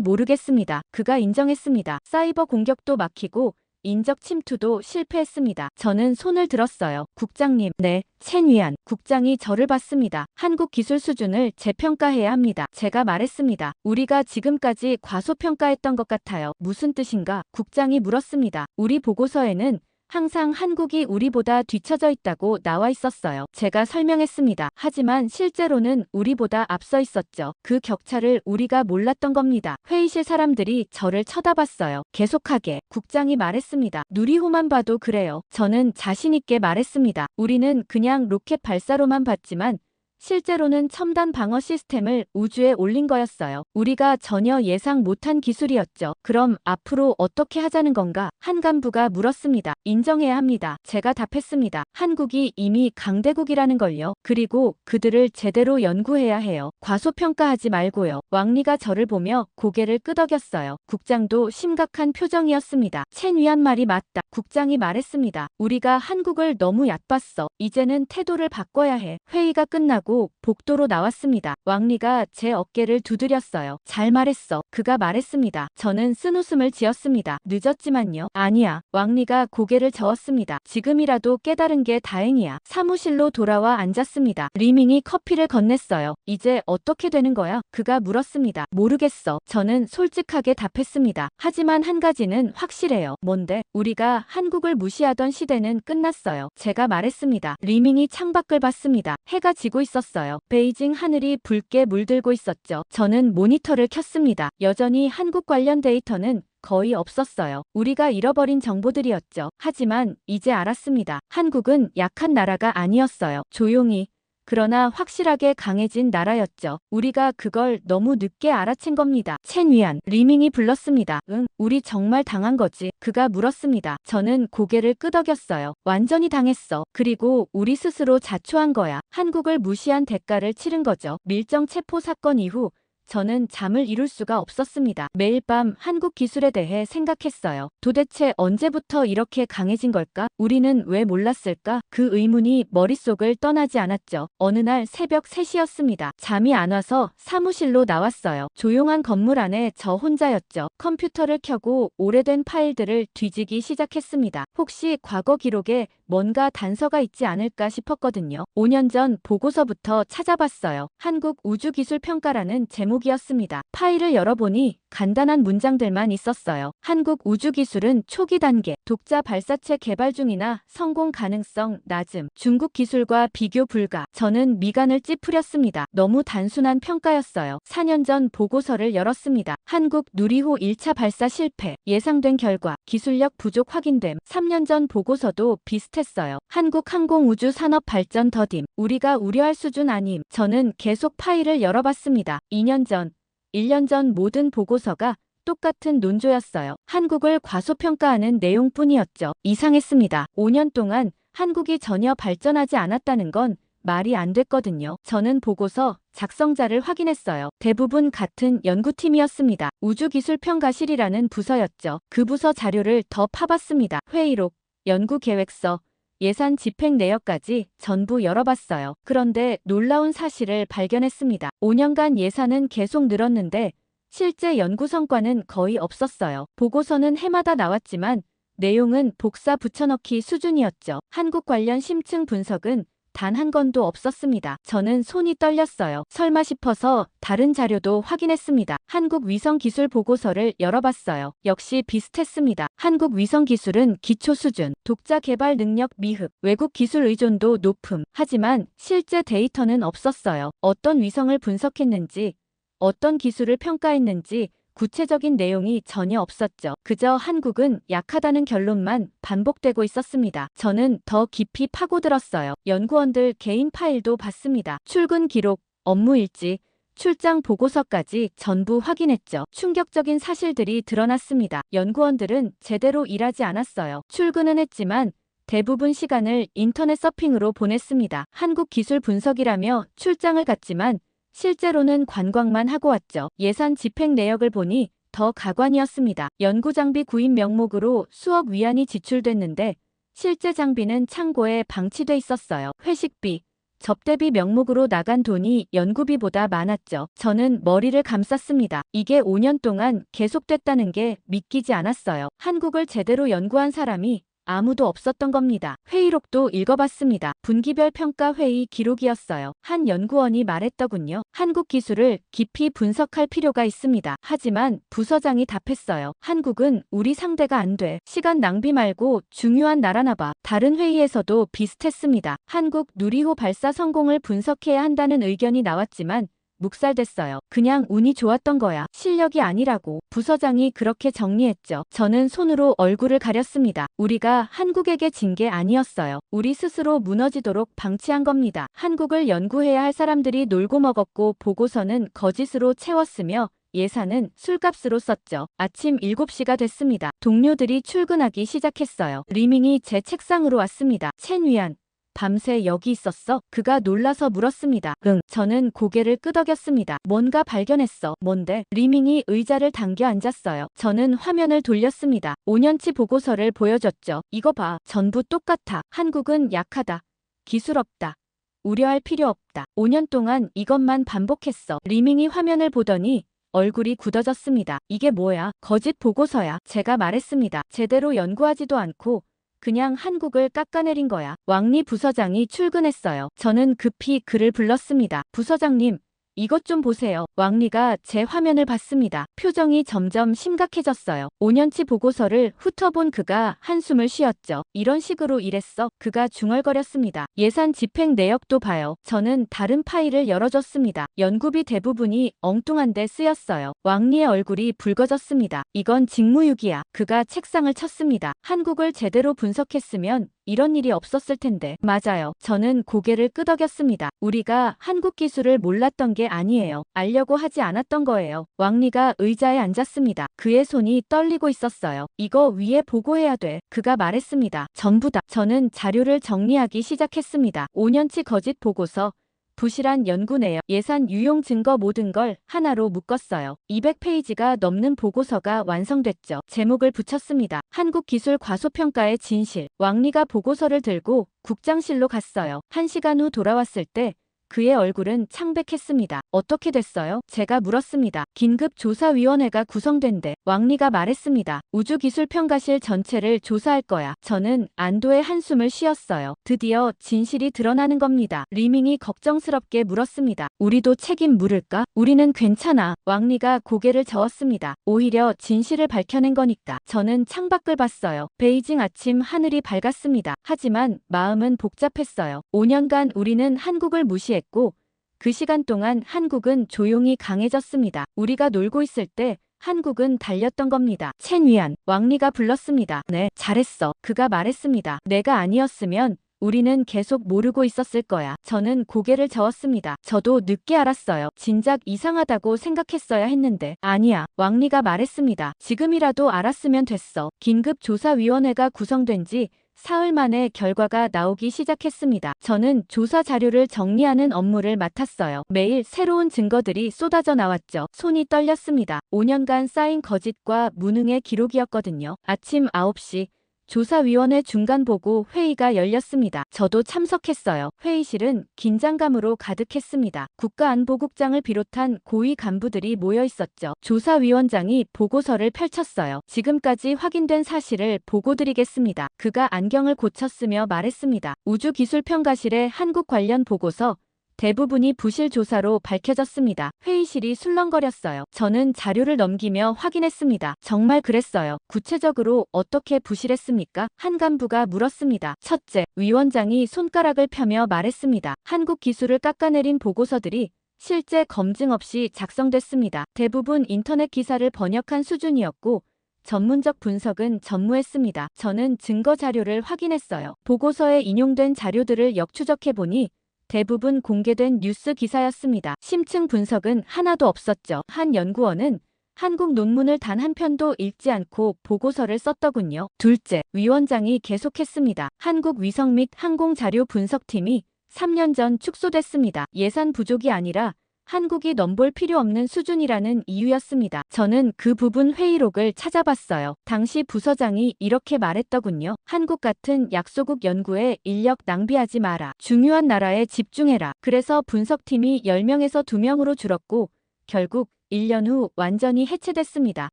모르겠습니다. 그가 인정했습니다. 사이버 공격도 막히고 인적 침투도 실패했습니다. 저는 손을 들었어요. 국장님, 네, 첸위안. 국장이 저를 봤습니다. 한국 기술 수준을 재평가해야 합니다. 제가 말했습니다. 우리가 지금까지 과소평가했던 것 같아요. 무슨 뜻인가? 국장이 물었습니다. 우리 보고서에는 항상 한국이 우리보다 뒤처져 있다고 나와 있었어요. 제가 설명했습니다. 하지만 실제로는 우리보다 앞서 있었죠. 그 격차를 우리가 몰랐던 겁니다. 회의실 사람들이 저를 쳐다봤어요. 계속하게 국장이 말했습니다. 누리호만 봐도 그래요. 저는 자신 있게 말했습니다. 우리는 그냥 로켓 발사로만 봤지만 실제로는 첨단 방어 시스템을 우주에 올린 거였어요. 우리가 전혀 예상 못한 기술이었죠. 그럼 앞으로 어떻게 하자는 건가? 한 간부가 물었습니다. 인정해야 합니다. 제가 답했습니다. 한국이 이미 강대국이라는 걸요. 그리고 그들을 제대로 연구해야 해요. 과소평가하지 말고요. 왕리가 저를 보며 고개를 끄덕였어요. 국장도 심각한 표정이었습니다. 첸위안 말이 맞다. 국장이 말했습니다. 우리가 한국을 너무 얕봤어. 이제는 태도를 바꿔야 해. 회의가 끝나고 복도로 나왔습니다. 왕리가 제 어깨를 두드렸어요. 잘 말했어. 그가 말했습니다. 저는 쓴웃음을 지었습니다. 늦었지만요. 아니야. 왕리가 고개를 저었습니다. 지금이라도 깨달은 게 다행이야. 사무실로 돌아와 앉았습니다. 리밍이 커피를 건넸어요. 이제 어떻게 되는 거야? 그가 물었습니다. 모르겠어. 저는 솔직하게 답했습니다. 하지만 한 가지는 확실해요. 뭔데? 우리가 한국을 무시하던 시대는 끝났어요. 제가 말했습니다. 리밍이 창밖을 봤습니다. 해가 지고 있었어요. 베이징 하늘이 붉게 물들고 있었죠. 저는 모니터를 켰습니다. 여전히 한국 관련 데이터는 거의 없었어요. 우리가 잃어버린 정보들이었죠. 하지만 이제 알았습니다. 한국은 약한 나라가 아니었어요. 조용히 그러나 확실하게 강해진 나라였죠. 우리가 그걸 너무 늦게 알아챈 겁니다. 첸위안, 리밍이 불렀습니다. 응, 우리 정말 당한 거지. 그가 물었습니다. 저는 고개를 끄덕였어요. 완전히 당했어. 그리고 우리 스스로 자초한 거야. 한국을 무시한 대가를 치른 거죠. 밀정 체포 사건 이후 저는 잠을 이룰 수가 없었습니다. 매일 밤 한국 기술에 대해 생각했어요. 도대체 언제부터 이렇게 강해진 걸까? 우리는 왜 몰랐을까? 그 의문이 머릿속을 떠나지 않았죠. 어느 날 새벽 3시였습니다. 잠이 안 와서 사무실로 나왔어요. 조용한 건물 안에 저 혼자였죠. 컴퓨터를 켜고 오래된 파일들을 뒤지기 시작했습니다. 혹시 과거 기록에 뭔가 단서가 있지 않을까 싶었거든요. 5년 전 보고서부터 찾아봤어요. 한국 우주기술평가라는 제목이었습니다. 파일을 열어보니 간단한 문장들만 있었어요. 한국 우주기술은 초기 단계, 독자 발사체 개발 중이나 성공 가능성 낮음, 중국 기술과 비교 불가. 저는 미간을 찌푸렸습니다. 너무 단순한 평가였어요. 4년 전 보고서를 열었습니다. 한국 누리호 1차 발사 실패, 예상된 결과, 기술력 부족 확인됨. 3년 전 보고서도 비슷했어요. 한국 항공우주 산업 발전 더딤, 우리가 우려할 수준 아님. 저는 계속 파일을 열어봤습니다. 2년 전, 1년 전 모든 보고서가 똑같은 논조였어요. 한국을 과소평가하는 내용뿐이었죠. 이상했습니다. 5년 동안 한국이 전혀 발전하지 않았다는 건 말이 안 됐거든요. 저는 보고서 작성자를 확인했어요. 대부분 같은 연구팀이었습니다. 우주기술평가실이라는 부서였죠. 그 부서 자료를 더 파봤습니다. 회의록, 연구계획서, 예산 집행 내역까지 전부 열어봤어요. 그런데 놀라운 사실을 발견했습니다. 5년간 예산은 계속 늘었는데 실제 연구 성과는 거의 없었어요. 보고서는 해마다 나왔지만 내용은 복사 붙여넣기 수준이었죠. 한국 관련 심층 분석은 단 한 건도 없었습니다. 저는 손이 떨렸어요. 설마 싶어서 다른 자료도 확인했습니다. 한국 위성 기술 보고서를 열어봤어요. 역시 비슷했습니다. 한국 위성 기술은 기초 수준, 독자 개발 능력 미흡, 외국 기술 의존도 높음. 하지만 실제 데이터는 없었어요. 어떤 위성을 분석했는지, 어떤 기술을 평가했는지 구체적인 내용이 전혀 없었죠. 그저 한국은 약하다는 결론만 반복되고 있었습니다. 저는 더 깊이 파고들었어요. 연구원들 개인 파일도 봤습니다. 출근 기록, 업무 일지, 출장 보고서까지 전부 확인했죠. 충격적인 사실들이 드러났습니다. 연구원들은 제대로 일하지 않았어요. 출근은 했지만 대부분 시간을 인터넷 서핑으로 보냈습니다. 한국 기술 분석이라며 출장을 갔지만 실제로는 관광만 하고 왔죠. 예산 집행 내역을 보니 더 가관이었습니다. 연구 장비 구입 명목으로 수억 위안이 지출됐는데 실제 장비는 창고에 방치돼 있었어요. 회식비, 접대비 명목으로 나간 돈이 연구비보다 많았죠. 저는 머리를 감쌌습니다. 이게 5년 동안 계속됐다는 게 믿기지 않았어요. 한국을 제대로 연구한 사람이 아무도 없었던 겁니다. 회의록도 읽어봤습니다. 분기별 평가 회의 기록이었어요. 한 연구원이 말했더군요. 한국 기술을 깊이 분석할 필요가 있습니다. 하지만 부서장이 답했어요. 한국은 우리 상대가 안 돼. 시간 낭비 말고 중요한 나라나 봐. 다른 회의에서도 비슷했습니다. 한국 누리호 발사 성공을 분석해야 한다는 의견이 나왔지만 묵살됐어요. 그냥 운이 좋았던 거야. 실력이 아니라고. 부서장이 그렇게 정리했죠. 저는 손으로 얼굴을 가렸습니다. 우리가 한국에게 진 게 아니었어요. 우리 스스로 무너지도록 방치한 겁니다. 한국을 연구해야 할 사람들이 놀고 먹었고 보고서는 거짓으로 채웠으며 예산은 술값으로 썼죠. 아침 7시가 됐습니다. 동료들이 출근하기 시작했어요. 리밍이 제 책상으로 왔습니다. 첸 위안. 밤새 여기 있었어? 그가 놀라서 물었습니다. 응. 저는 고개를 끄덕였습니다. 뭔가 발견했어. 뭔데? 리밍이 의자를 당겨 앉았어요. 저는 화면을 돌렸습니다. 5년치 보고서를 보여줬죠. 이거 봐. 전부 똑같아. 한국은 약하다. 기술 없다. 우려할 필요 없다. 5년 동안 이것만 반복했어. 리밍이 화면을 보더니 얼굴이 굳어졌습니다. 이게 뭐야? 거짓 보고서야. 제가 말했습니다. 제대로 연구하지도 않고 그냥 한국을 깎아내린 거야. 왕리 부서장이 출근했어요. 저는 급히 그를 불렀습니다. 부서장님, 이것 좀 보세요. 왕리가 제 화면을 봤습니다. 표정이 점점 심각해졌어요. 5년치 보고서를 훑어본 그가 한숨을 쉬었죠. 이런 식으로 일했어? 그가 중얼거렸습니다. 예산 집행 내역도 봐요. 저는 다른 파일을 열어줬습니다. 연구비 대부분이 엉뚱한데 쓰였어요. 왕리의 얼굴이 붉어졌습니다. 이건 직무유기야. 그가 책상을 쳤습니다. 한국을 제대로 분석했으면 이런 일이 없었을 텐데. 맞아요. 저는 고개를 끄덕였습니다. 우리가 한국 기술을 몰랐던 게 아니에요. 알려고 하지 않았던 거예요. 왕리가 의자에 앉았습니다. 그의 손이 떨리고 있었어요. 이거 위에 보고해야 돼. 그가 말했습니다. 전부 다. 저는 자료를 정리하기 시작했습니다. 5년치 거짓 보고서, 부실한 연구 내역, 예산 유용 증거 모든 걸 하나로 묶었어요. 200페이지가 넘는 보고서가 완성됐죠. 제목을 붙였습니다. 한국 기술 과소평가의 진실. 왕리가 보고서를 들고 국장실로 갔어요. 1시간 후 돌아왔을 때 그의 얼굴은 창백했습니다. 어떻게 됐어요? 제가 물었습니다. 긴급조사위원회가 구성된대. 왕리가 말했습니다. 우주기술평가실 전체를 조사할 거야. 저는 안도의 한숨을 쉬었어요. 드디어 진실이 드러나는 겁니다. 리밍이 걱정스럽게 물었습니다. 우리도 책임 물을까? 우리는 괜찮아. 왕리가 고개를 저었습니다. 오히려 진실을 밝혀낸 거니까. 저는 창밖을 봤어요. 베이징 아침 하늘이 밝았습니다. 하지만 마음은 복잡했어요. 5년간 우리는 한국을 무시했고 그 시간 동안 한국은 조용히 강해졌습니다. 우리가 놀고 있을 때 한국은 달렸던 겁니다. 첸 위안, 왕리가 불렀습니다. 네, 잘했어. 그가 말했습니다. 내가 아니었으면 우리는 계속 모르고 있었을 거야. 저는 고개를 저었습니다. 저도 늦게 알았어요. 진작 이상하다고 생각했어야 했는데. 아니야. 왕리가 말했습니다. 지금이라도 알았으면 됐어. 긴급조사위원회가 구성된 지 사흘 만에 결과가 나오기 시작했습니다. 저는 조사 자료를 정리하는 업무를 맡았어요. 매일 새로운 증거들이 쏟아져 나왔죠. 손이 떨렸습니다. 5년간 쌓인 거짓과 무능의 기록이었거든요. 아침 9시 조사위원회 중간보고 회의가 열렸습니다. 저도 참석했어요. 회의실은 긴장감으로 가득했습니다. 국가안보국장을 비롯한 고위 간부들이 모여 있었죠. 조사위원장이 보고서를 펼쳤어요. 지금까지 확인된 사실을 보고드리겠습니다. 그가 안경을 고쳤으며 말했습니다. 우주기술평가실의 한국 관련 보고서 대부분이 부실 조사로 밝혀졌습니다. 회의실이 술렁거렸어요. 저는 자료를 넘기며 확인했습니다. 정말 그랬어요. 구체적으로 어떻게 부실했습니까? 한 간부가 물었습니다. 첫째, 위원장이 손가락을 펴며 말했습니다. 한국 기술을 깎아내린 보고서들이 실제 검증 없이 작성됐습니다. 대부분 인터넷 기사를 번역한 수준이었고 전문적 분석은 전무했습니다. 저는 증거 자료를 확인했어요. 보고서에 인용된 자료들을 역추적해보니 대부분 공개된 뉴스 기사였습니다. 심층 분석은 하나도 없었죠. 한 연구원은 한국 논문을 단 한 편도 읽지 않고 보고서를 썼더군요. 둘째, 위원장이 계속했습니다. 한국 위성 및 항공 자료 분석팀이 3년 전 축소됐습니다. 예산 부족이 아니라 한국이 넘볼 필요 없는 수준이라는 이유였습니다. 저는 그 부분 회의록을 찾아봤어요. 당시 부서장이 이렇게 말했더군요. 한국 같은 약소국 연구에 인력 낭비하지 마라. 중요한 나라에 집중해라. 그래서 분석팀이 10명에서 2명으로 줄었고 결국 1년 후 완전히 해체됐습니다.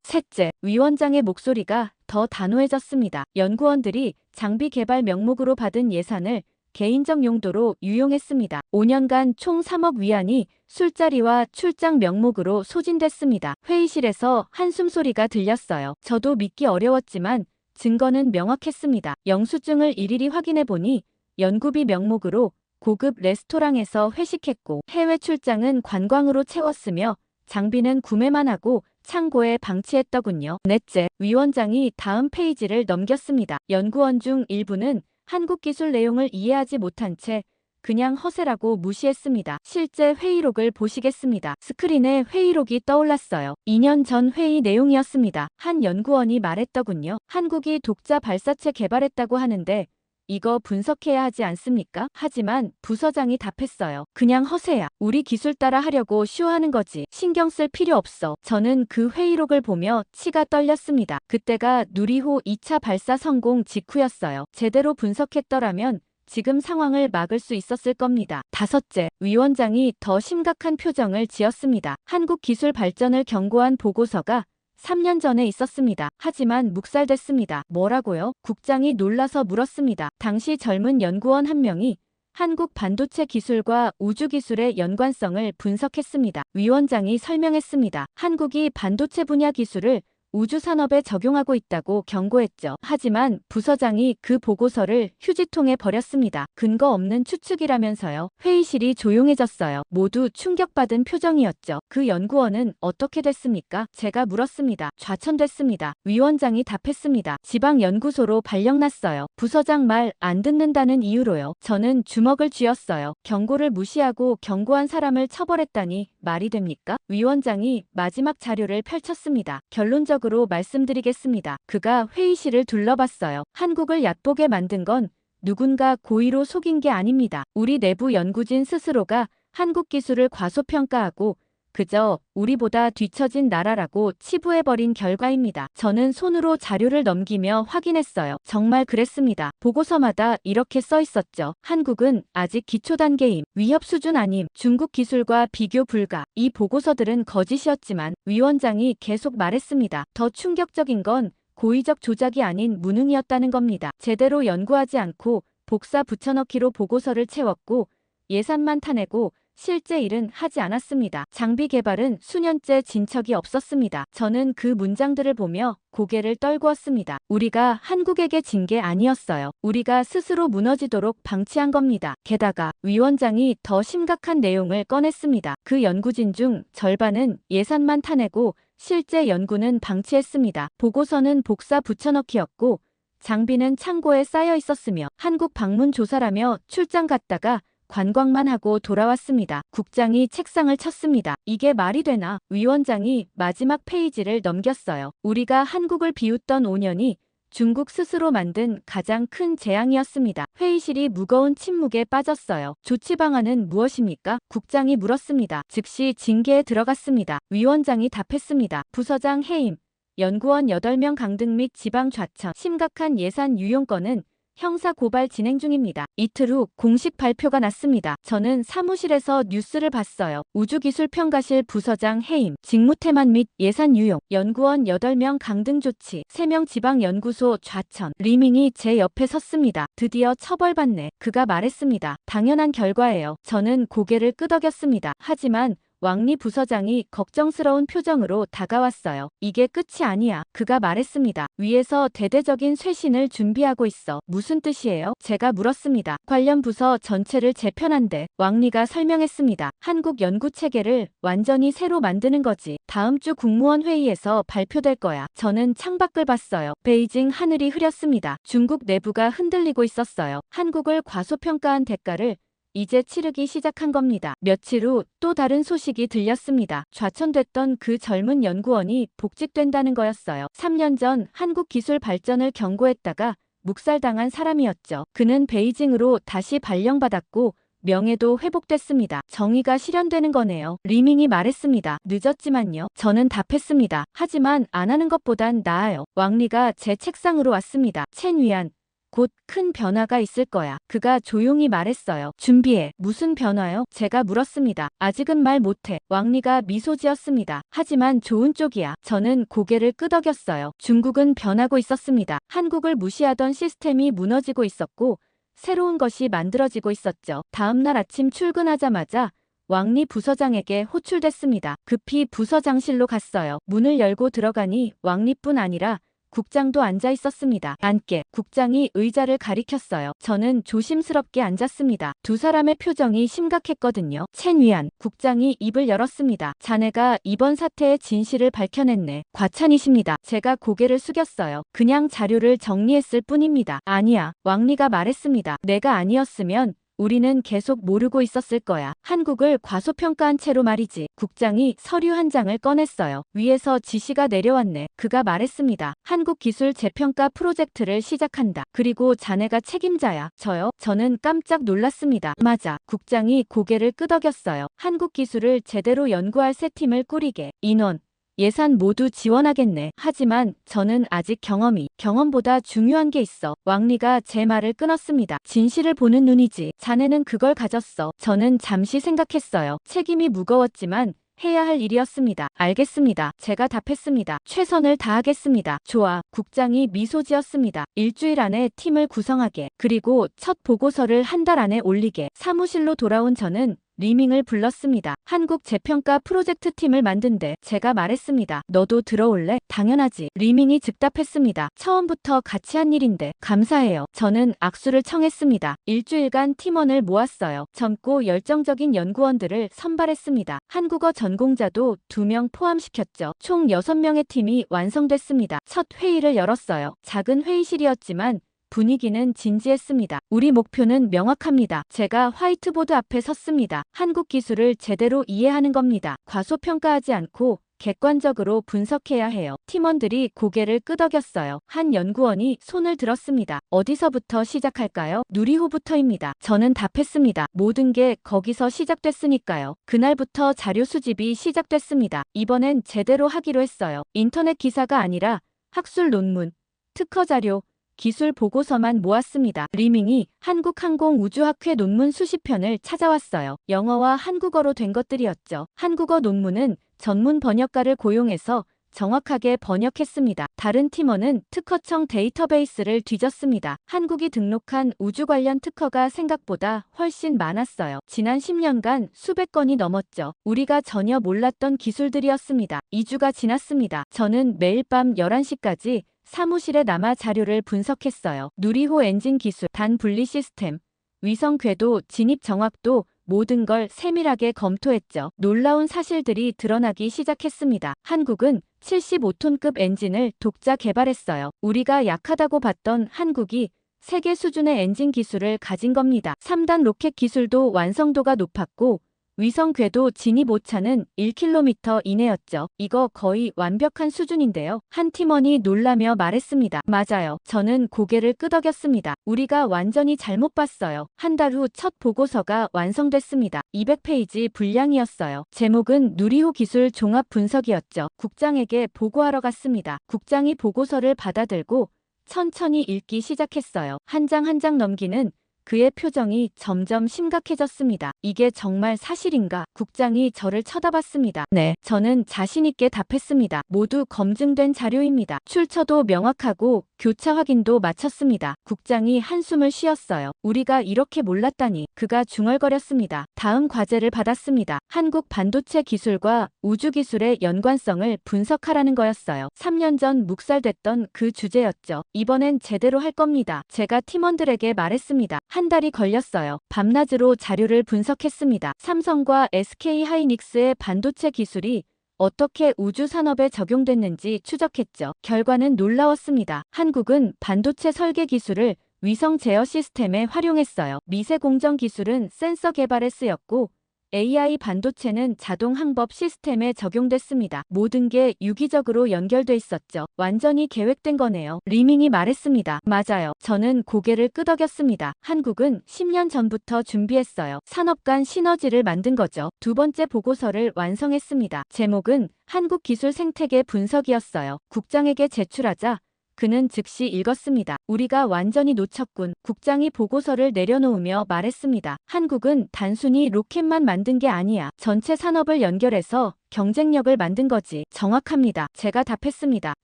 셋째, 위원장의 목소리가 더 단호해졌습니다. 연구원들이 장비 개발 명목으로 받은 예산을 개인적 용도로 유용했습니다. 5년간 총 3억 위안이 술자리와 출장 명목으로 소진됐습니다. 회의실에서 한숨 소리가 들렸어요. 저도 믿기 어려웠지만 증거는 명확했습니다. 영수증을 일일이 확인해보니 연구비 명목으로 고급 레스토랑에서 회식했고 해외 출장은 관광으로 채웠으며 장비는 구매만 하고 창고에 방치했더군요. 넷째, 위원장이 다음 페이지를 넘겼습니다. 연구원 중 일부는 한국 기술 내용을 이해하지 못한 채 그냥 허세라고 무시했습니다. 실제 회의록을 보시겠습니다. 스크린에 회의록이 떠올랐어요. 2년 전 회의 내용이었습니다. 한 연구원이 말했더군요. 한국이 독자 발사체 개발했다고 하는데 이거 분석해야 하지 않습니까? 하지만 부서장이 답했어요. 그냥 허세야. 우리 기술 따라 하려고 쇼하는 거지. 신경 쓸 필요 없어. 저는 그 회의록을 보며 치가 떨렸습니다. 그때가 누리호 2차 발사 성공 직후였어요. 제대로 분석했더라면 지금 상황을 막을 수 있었을 겁니다. 다섯째, 위원장이 더 심각한 표정을 지었습니다. 한국 기술 발전을 경고한 보고서가 3년 전에 있었습니다. 하지만 묵살됐습니다. 뭐라고요? 국장이 놀라서 물었습니다. 당시 젊은 연구원 한 명이 한국 반도체 기술과 우주 기술의 연관성을 분석했습니다. 위원장이 설명했습니다. 한국이 반도체 분야 기술을 우주 산업에 적용하고 있다고 경고했죠. 하지만 부서장이 그 보고서를 휴지통에 버렸습니다. 근거 없는 추측이라면서요. 회의실이 조용해졌어요. 모두 충격받은 표정이었죠. 그 연구원은 어떻게 됐습니까? 제가 물었습니다. 좌천됐습니다. 위원장이 답했습니다. 지방연구소로 발령났어요. 부서장 말 안 듣는다는 이유로요. 저는 주먹을 쥐었어요. 경고를 무시하고 경고한 사람을 처벌했다니 말이 됩니까? 위원장이 마지막 자료를 펼쳤습니다. 결론적으로 말씀드리겠습니다. 그가 회의실을 둘러봤어요. 한국을 얕보게 만든 건 누군가 고의로 속인 게 아닙니다. 우리 내부 연구진 스스로가 한국 기술을 과소평가하고 그저 우리보다 뒤처진 나라라고 치부해버린 결과입니다. 저는 손으로 자료를 넘기며 확인했어요. 정말 그랬습니다. 보고서마다 이렇게 써 있었죠. 한국은 아직 기초 단계임, 위협 수준 아님, 중국 기술과 비교 불가. 이 보고서들은 거짓이었지만 위원장이 계속 말했습니다. 더 충격적인 건 고의적 조작이 아닌 무능이었다는 겁니다. 제대로 연구하지 않고 복사 붙여넣기로 보고서를 채웠고 예산만 타내고 실제 일은 하지 않았습니다. 장비 개발은 수년째 진척이 없었습니다. 저는 그 문장들을 보며 고개를 떨구었습니다. 우리가 한국에게 진 게 아니었어요. 우리가 스스로 무너지도록 방치한 겁니다. 게다가 위원장이 더 심각한 내용을 꺼냈습니다. 그 연구진 중 절반은 예산만 타내고 실제 연구는 방치했습니다. 보고서는 복사 붙여넣기였고 장비는 창고에 쌓여 있었으며 한국 방문 조사라며 출장 갔다가 관광만 하고 돌아왔습니다. 국장이 책상을 쳤습니다. 이게 말이 되나? 위원장이 마지막 페이지를 넘겼어요. 우리가 한국을 비웃던 5년이 중국 스스로 만든 가장 큰 재앙이었습니다. 회의실이 무거운 침묵에 빠졌어요. 조치 방안은 무엇입니까? 국장이 물었습니다. 즉시 징계에 들어갔습니다. 위원장이 답했습니다. 부서장 해임. 연구원 8명 강등 및 지방 좌천, 심각한 예산 유용 건은 형사 고발 진행 중입니다. 이틀 후 공식 발표가 났습니다. 저는 사무실에서 뉴스를 봤어요. 우주기술평가실 부서장 해임, 직무태만 및 예산 유용, 연구원 8명 강등 조치, 3명 지방연구소 좌천. 리밍이 제 옆에 섰습니다. 드디어 처벌받네. 그가 말했습니다. 당연한 결과예요. 저는 고개를 끄덕였습니다. 하지만 왕리 부서장이 걱정스러운 표정으로 다가왔어요. 이게 끝이 아니야. 그가 말했습니다. 위에서 대대적인 쇄신을 준비하고 있어. 무슨 뜻이에요? 제가 물었습니다. 관련 부서 전체를 재편한대. 왕리가 설명했습니다. 한국 연구 체계를 완전히 새로 만드는 거지. 다음 주 국무원 회의에서 발표될 거야. 저는 창밖을 봤어요. 베이징 하늘이 흐렸습니다. 중국 내부가 흔들리고 있었어요. 한국을 과소평가한 대가를 이제 치르기 시작한 겁니다. 며칠 후 또 다른 소식이 들렸습니다. 좌천됐던 그 젊은 연구원이 복직된다는 거였어요. 3년 전 한국 기술 발전을 경고했다가 묵살당한 사람이었죠. 그는 베이징으로 다시 발령받았고 명예도 회복됐습니다. 정의가 실현되는 거네요. 리밍이 말했습니다. 늦었지만요. 저는 답했습니다. 하지만 안 하는 것보단 나아요. 왕리가 제 책상으로 왔습니다. 첸 위안. 곧 큰 변화가 있을 거야. 그가 조용히 말했어요. 준비해. 무슨 변화요? 제가 물었습니다. 아직은 말 못해. 왕리가 미소 지었습니다. 하지만 좋은 쪽이야. 저는 고개를 끄덕였어요. 중국은 변하고 있었습니다. 한국을 무시하던 시스템이 무너지고 있었고 새로운 것이 만들어지고 있었죠. 다음 날 아침 출근하자마자 왕리 부서장에게 호출됐습니다. 급히 부서장실로 갔어요. 문을 열고 들어가니 왕리뿐 아니라 국장도 앉아 있었습니다. 앉게. 국장이 의자를 가리켰어요. 저는 조심스럽게 앉았습니다. 두 사람의 표정이 심각했거든요. 첸 위안. 국장이 입을 열었습니다. 자네가 이번 사태의 진실을 밝혀냈네. 과찬이십니다. 제가 고개를 숙였어요. 그냥 자료를 정리했을 뿐입니다. 아니야. 왕리가 말했습니다. 내가 아니었으면 우리는 계속 모르고 있었을 거야. 한국을 과소평가한 채로 말이지. 국장이 서류 한 장을 꺼냈어요. 위에서 지시가 내려왔네. 그가 말했습니다. 한국 기술 재평가 프로젝트를 시작한다. 그리고 자네가 책임자야. 저요? 저는 깜짝 놀랐습니다. 맞아. 국장이 고개를 끄덕였어요. 한국 기술을 제대로 연구할 새 팀을 꾸리게. 인원, 예산 모두 지원하겠네. 하지만 저는 아직 경험보다 중요한 게 있어. 왕리가 제 말을 끊었습니다. 진실을 보는 눈이지. 자네는 그걸 가졌어. 저는 잠시 생각했어요. 책임이 무거웠지만 해야 할 일이었습니다. 알겠습니다. 제가 답했습니다. 최선을 다하겠습니다. 좋아. 국장이 미소 지었습니다. 일주일 안에 팀을 구성하게. 그리고 첫 보고서를 한 달 안에 올리게. 사무실로 돌아온 저는 리밍을 불렀습니다. 한국 재평가 프로젝트 팀을 만든대. 제가 말했습니다. 너도 들어올래? 당연하지. 리밍이 즉답했습니다. 처음부터 같이 한 일인데. 감사해요. 저는 악수를 청했습니다. 일주일간 팀원을 모았어요. 젊고 열정적인 연구원들을 선발했습니다. 한국어 전공자도 2명 포함시켰죠. 총 6명의 팀이 완성됐습니다. 첫 회의를 열었어요. 작은 회의실이었지만 분위기는 진지했습니다. 우리 목표는 명확합니다. 제가 화이트보드 앞에 섰습니다. 한국 기술을 제대로 이해하는 겁니다. 과소평가하지 않고 객관적으로 분석해야 해요. 팀원들이 고개를 끄덕였어요. 한 연구원이 손을 들었습니다. 어디서부터 시작할까요? 누리호부터입니다. 저는 답했습니다. 모든 게 거기서 시작됐으니까요. 그날부터 자료 수집이 시작됐습니다. 이번엔 제대로 하기로 했어요. 인터넷 기사가 아니라 학술 논문, 특허 자료, 기술 보고서만 모았습니다. 리밍이 한국항공우주학회 논문 수십 편을 찾아왔어요. 영어와 한국어로 된 것들이었죠. 한국어 논문은 전문 번역가를 고용해서 정확하게 번역했습니다. 다른 팀원은 특허청 데이터베이스를 뒤졌습니다. 한국이 등록한 우주 관련 특허가 생각보다 훨씬 많았어요. 지난 10년간 수백 건이 넘었죠. 우리가 전혀 몰랐던 기술들이었습니다. 2주가 지났습니다. 저는 매일 밤 11시까지 사무실에 남아 자료를 분석했어요. 누리호 엔진 기술, 단 분리 시스템, 위성 궤도 진입 정확도 모든 걸 세밀하게 검토했죠. 놀라운 사실들이 드러나기 시작했습니다. 한국은 75톤급 엔진을 독자 개발했어요. 우리가 약하다고 봤던 한국이 세계 수준의 엔진 기술을 가진 겁니다. 3단 로켓 기술도 완성도가 높았고 위성 궤도 진입 오차는 1km 이내였죠. 이거 거의 완벽한 수준인데요. 한 팀원이 놀라며 말했습니다. 맞아요. 저는 고개를 끄덕였습니다. 우리가 완전히 잘못 봤어요. 한 달 후 첫 보고서가 완성됐습니다. 200페이지 분량이었어요. 제목은 누리호 기술 종합 분석이었죠. 국장에게 보고하러 갔습니다. 국장이 보고서를 받아들고 천천히 읽기 시작했어요. 한 장 한 장 넘기는 그의 표정이 점점 심각해졌습니다. 이게 정말 사실인가? 국장이 저를 쳐다봤습니다. 네, 저는 자신있게 답했습니다. 모두 검증된 자료입니다. 출처도 명확하고 교차 확인도 마쳤습니다. 국장이 한숨을 쉬었어요. 우리가 이렇게 몰랐다니. 그가 중얼거렸습니다. 다음 과제를 받았습니다. 한국 반도체 기술과 우주 기술의 연관성을 분석하라는 거였어요. 3년 전 묵살됐던 그 주제였죠. 이번엔 제대로 할 겁니다. 제가 팀원들에게 말했습니다. 한 달이 걸렸어요. 밤낮으로 자료를 분석했습니다. 삼성과 SK 하이닉스의 반도체 기술이 어떻게 우주 산업에 적용됐는지 추적했죠. 결과는 놀라웠습니다. 한국은 반도체 설계 기술을 위성 제어 시스템에 활용했어요. 미세 공정 기술은 센서 개발에 쓰였고 AI 반도체는 자동 항법 시스템에 적용됐습니다. 모든 게 유기적으로 연결돼 있었죠. 완전히 계획된 거네요. 리밍이 말했습니다. 맞아요. 저는 고개를 끄덕였습니다. 한국은 10년 전부터 준비했어요. 산업 간 시너지를 만든 거죠. 두 번째 보고서를 완성했습니다. 제목은 한국 기술 생태계 분석이었어요. 국장에게 제출하자 그는 즉시 읽었습니다. 우리가 완전히 놓쳤군. 국장이 보고서를 내려놓으며 말했습니다. 한국은 단순히 로켓만 만든 게 아니야. 전체 산업을 연결해서 경쟁력을 만든 거지. 정확합니다. 제가 답했습니다.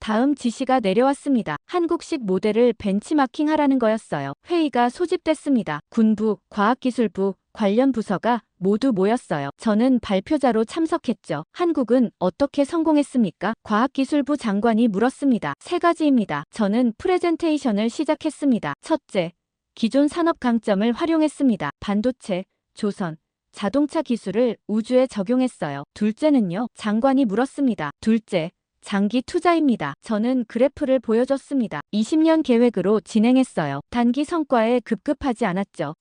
다음 지시가 내려왔습니다. 한국식 모델을 벤치마킹하라는 거였어요. 회의가 소집됐습니다. 군부, 과학기술부, 관련 부서가 모두 모였어요. 저는 발표자로 참석했죠. 한국은 어떻게 성공했습니까? 과학기술부 장관이 물었습니다. 세 가지입니다. 저는 프레젠테이션을 시작했습니다. 첫째, 기존 산업 강점을 활용했습니다. 반도체, 조선, 자동차 기술을 우주에 적용했어요. 둘째는요? 장관이 물었습니다. 둘째, 장기 투자입니다. 저는 그래프를 보여줬습니다. 20년 계획으로 진행했어요. 단기 성과에 급급하지 않았죠.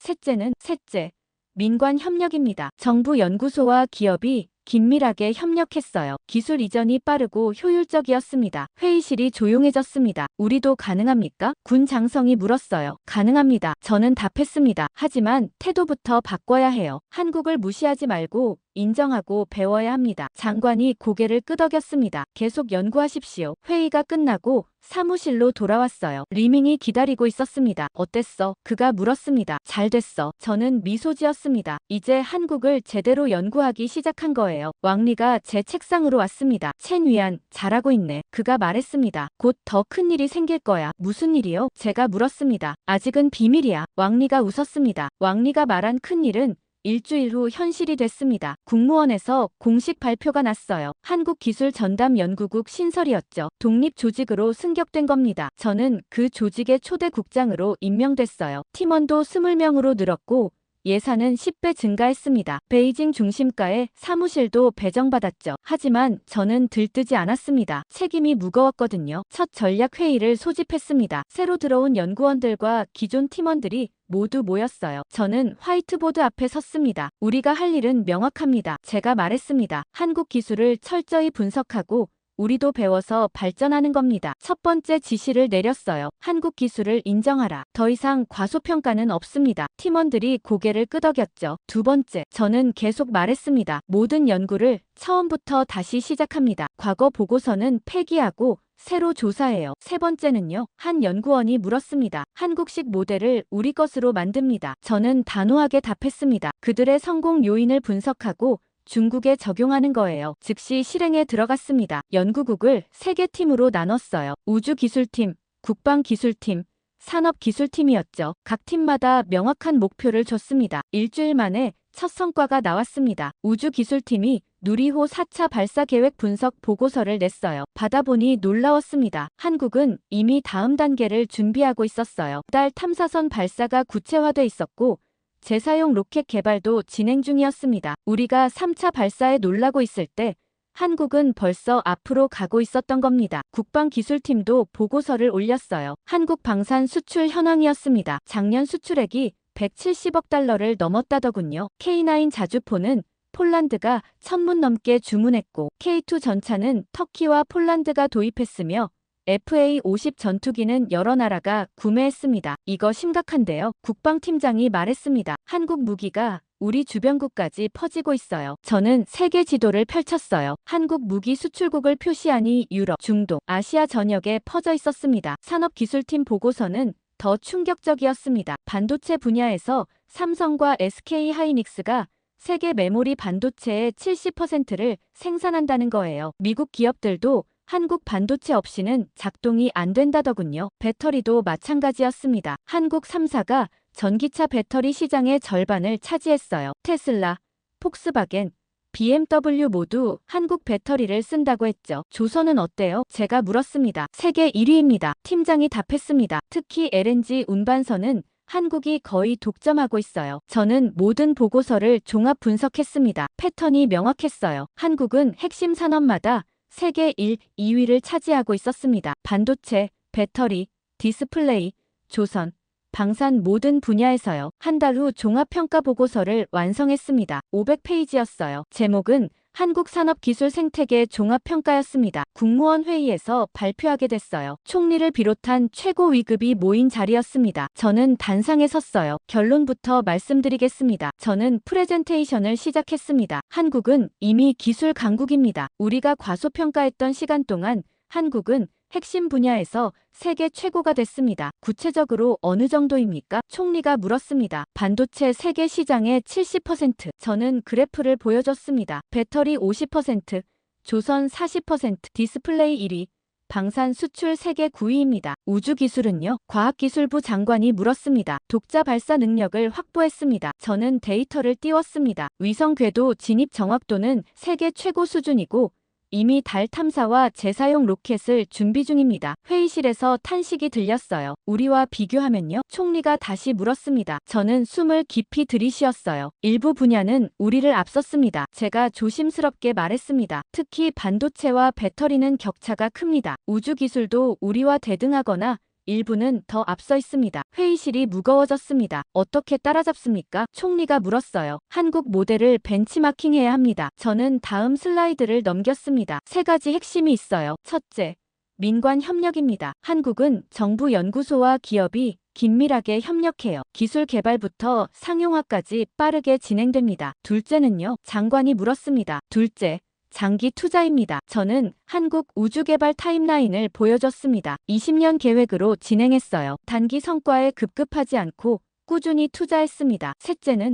셋째, 민관 협력입니다. 정부 연구소와 기업이 긴밀하게 협력했어요. 기술 이전이 빠르고 효율적이었습니다. 회의실이 조용해졌습니다. 우리도 가능합니까? 군 장성이 물었어요. 가능합니다. 저는 답했습니다. 하지만 태도부터 바꿔야 해요. 한국을 무시하지 말고 인정하고 배워야 합니다. 장관이 고개를 끄덕였습니다. 계속 연구하십시오. 회의가 끝나고 사무실로 돌아왔어요. 리밍이 기다리고 있었습니다. 어땠어? 그가 물었습니다. 잘 됐어. 저는 미소 지었습니다. 이제 한국을 제대로 연구하기 시작한 거예요. 왕리가 제 책상으로 왔습니다. 첸 위안, 잘하고 있네. 그가 말했습니다. 곧 더 큰 일이 생길 거야. 무슨 일이요? 제가 물었습니다. 아직은 비밀이야. 왕리가 웃었습니다. 왕리가 말한 큰 일은 일주일 후 현실이 됐습니다. 국무원에서 공식 발표가 났어요. 한국기술전담연구국 신설이었죠. 독립조직으로 승격된 겁니다. 저는 그 조직의 초대 국장으로 임명됐어요. 팀원도 20명으로 늘었고 예산은 10배 증가했습니다. 베이징 중심가에 사무실도 배정받았죠. 하지만 저는 들뜨지 않았습니다. 책임이 무거웠거든요. 첫 전략회의를 소집했습니다. 새로 들어온 연구원들과 기존 팀원들이 모두 모였어요. 저는 화이트보드 앞에 섰습니다. 우리가 할 일은 명확합니다. 제가 말했습니다. 한국 기술을 철저히 분석하고 우리도 배워서 발전하는 겁니다. 첫 번째 지시를 내렸어요. 한국 기술을 인정하라. 더 이상 과소평가는 없습니다. 팀원들이 고개를 끄덕였죠. 두 번째, 저는 계속 말했습니다. 모든 연구를 처음부터 다시 시작합니다. 과거 보고서는 폐기하고 새로 조사해요. 세 번째는요. 한 연구원이 물었습니다. 한국식 모델을 우리 것으로 만듭니다. 저는 단호하게 답했습니다. 그들의 성공 요인을 분석하고 중국에 적용하는 거예요. 즉시 실행에 들어갔습니다. 연구국을 3개 팀으로 나눴어요. 우주기술팀, 국방기술팀, 산업기술팀이었죠. 각 팀마다 명확한 목표를 줬습니다. 일주일 만에 첫 성과가 나왔습니다. 우주기술팀이 누리호 4차 발사 계획 분석 보고서를 냈어요. 받아보니 놀라웠습니다. 한국은 이미 다음 단계를 준비하고 있었어요. 달 탐사선 발사가 구체화돼 있었고 재사용 로켓 개발도 진행 중이었습니다. 우리가 3차 발사에 놀라고 있을 때 한국은 벌써 앞으로 가고 있었던 겁니다. 국방기술팀도 보고서를 올렸어요. 한국 방산 수출 현황이었습니다. 작년 수출액이 170억 달러를 넘었다더군요. K9 자주포는 폴란드가 1000문 넘게 주문했고 K2 전차는 터키와 폴란드가 도입했으며 FA-50 전투기는 여러 나라가 구매했습니다. 이거 심각한데요. 국방팀장이 말했습니다. 한국 무기가 우리 주변국까지 퍼지고 있어요. 저는 세계 지도를 펼쳤어요. 한국 무기 수출국을 표시하니 유럽, 중동, 아시아 전역에 퍼져 있었습니다. 산업기술팀 보고서는 더 충격적이었습니다. 반도체 분야에서 삼성과 SK 하이닉스가 세계 메모리 반도체의 70%를 생산한다는 거예요. 미국 기업들도 한국 반도체 없이는 작동이 안 된다더군요. 배터리도 마찬가지였습니다. 한국 3사가 전기차 배터리 시장의 절반을 차지했어요. 테슬라, 폭스바겐, BMW 모두 한국 배터리를 쓴다고 했죠. 조선은 어때요? 제가 물었습니다. 세계 1위입니다. 팀장이 답했습니다. 특히 LNG 운반선은 한국이 거의 독점하고 있어요. 저는 모든 보고서를 종합 분석했습니다. 패턴이 명확했어요. 한국은 핵심 산업마다 세계 1, 2위를 차지하고 있었습니다. 반도체, 배터리, 디스플레이, 조선, 방산 모든 분야에서요. 한 달 후 종합평가 보고서를 완성했습니다. 500페이지였어요. 제목은 한국산업기술 생태계 종합평가였습니다. 국무원 회의에서 발표하게 됐어요. 총리를 비롯한 최고 위급이 모인 자리였습니다. 저는 단상에 섰어요. 결론부터 말씀드리겠습니다. 저는 프레젠테이션을 시작했습니다. 한국은 이미 기술 강국입니다. 우리가 과소평가했던 시간 동안 한국은 핵심 분야에서 세계 최고가 됐습니다. 구체적으로 어느 정도입니까? 총리가 물었습니다. 반도체 세계 시장의 70%. 저는 그래프를 보여줬습니다. 배터리 50%, 조선 40%, 디스플레이 1위, 방산 수출 세계 9위입니다. 우주기술은요? 과학기술부 장관이 물었습니다. 독자 발사 능력을 확보했습니다. 저는 데이터를 띄웠습니다. 위성 궤도 진입 정확도는 세계 최고 수준이고 이미 달 탐사와 재사용 로켓을 준비 중입니다. 회의실에서 탄식이 들렸어요. 우리와 비교하면요? 총리가 다시 물었습니다. 저는 숨을 깊이 들이쉬었어요. 일부 분야는 우리를 앞섰습니다. 제가 조심스럽게 말했습니다. 특히 반도체와 배터리는 격차가 큽니다. 우주기술도 우리와 대등하거나 일부는 더 앞서 있습니다. 회의실이 무거워졌습니다. 어떻게 따라잡습니까? 총리가 물었어요. 한국 모델을 벤치마킹해야 합니다. 저는 다음 슬라이드를 넘겼습니다. 세 가지 핵심이 있어요. 첫째, 민관 협력입니다. 한국은 정부 연구소와 기업이 긴밀하게 협력해요. 기술 개발부터 상용화까지 빠르게 진행됩니다. 둘째는요? 장관이 물었습니다. 둘째, 장기 투자입니다. 저는 한국 우주개발 타임라인을 보여줬습니다. 20년 계획으로 진행했어요. 단기 성과에 급급하지 않고 꾸준히 투자했습니다.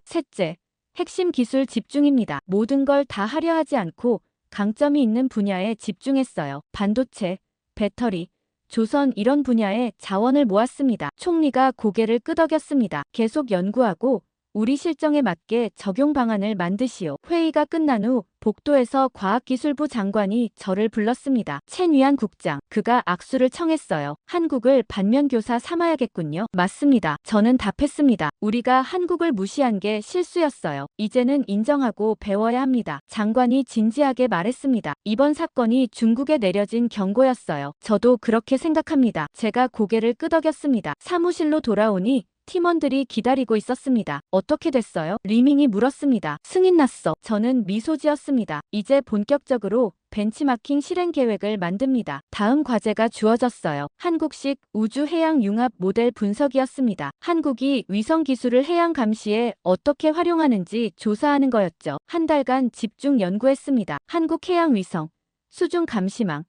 셋째, 핵심 기술 집중입니다. 모든 걸 다 하려 하지 않고 강점이 있는 분야에 집중했어요. 반도체, 배터리, 조선 이런 분야에 자원을 모았습니다. 총리가 고개를 끄덕였습니다. 계속 연구하고 우리 실정에 맞게 적용 방안을 만드시오. 회의가 끝난 후 복도에서 과학기술부 장관이 저를 불렀습니다. 최뉘안 국장. 그가 악수를 청했어요. 한국을 반면교사 삼아야겠군요. 맞습니다. 저는 답했습니다. 우리가 한국을 무시한 게 실수였어요. 이제는 인정하고 배워야 합니다. 장관이 진지하게 말했습니다. 이번 사건이 중국에 내려진 경고였어요. 저도 그렇게 생각합니다. 제가 고개를 끄덕였습니다. 사무실로 돌아오니 팀원들이 기다리고 있었습니다. 어떻게 됐어요? 리밍이 물었습니다. 승인 났어. 저는 미소 지었습니다. 이제 본격적으로 벤치마킹 실행 계획을 만듭니다. 다음 과제가 주어졌어요. 한국식 우주 해양 융합 모델 분석이었습니다. 한국이 위성 기술을 해양 감시에 어떻게 활용하는지 조사하는 거였죠. 한 달간 집중 연구했습니다. 한국 해양 위성, 수중 감시망,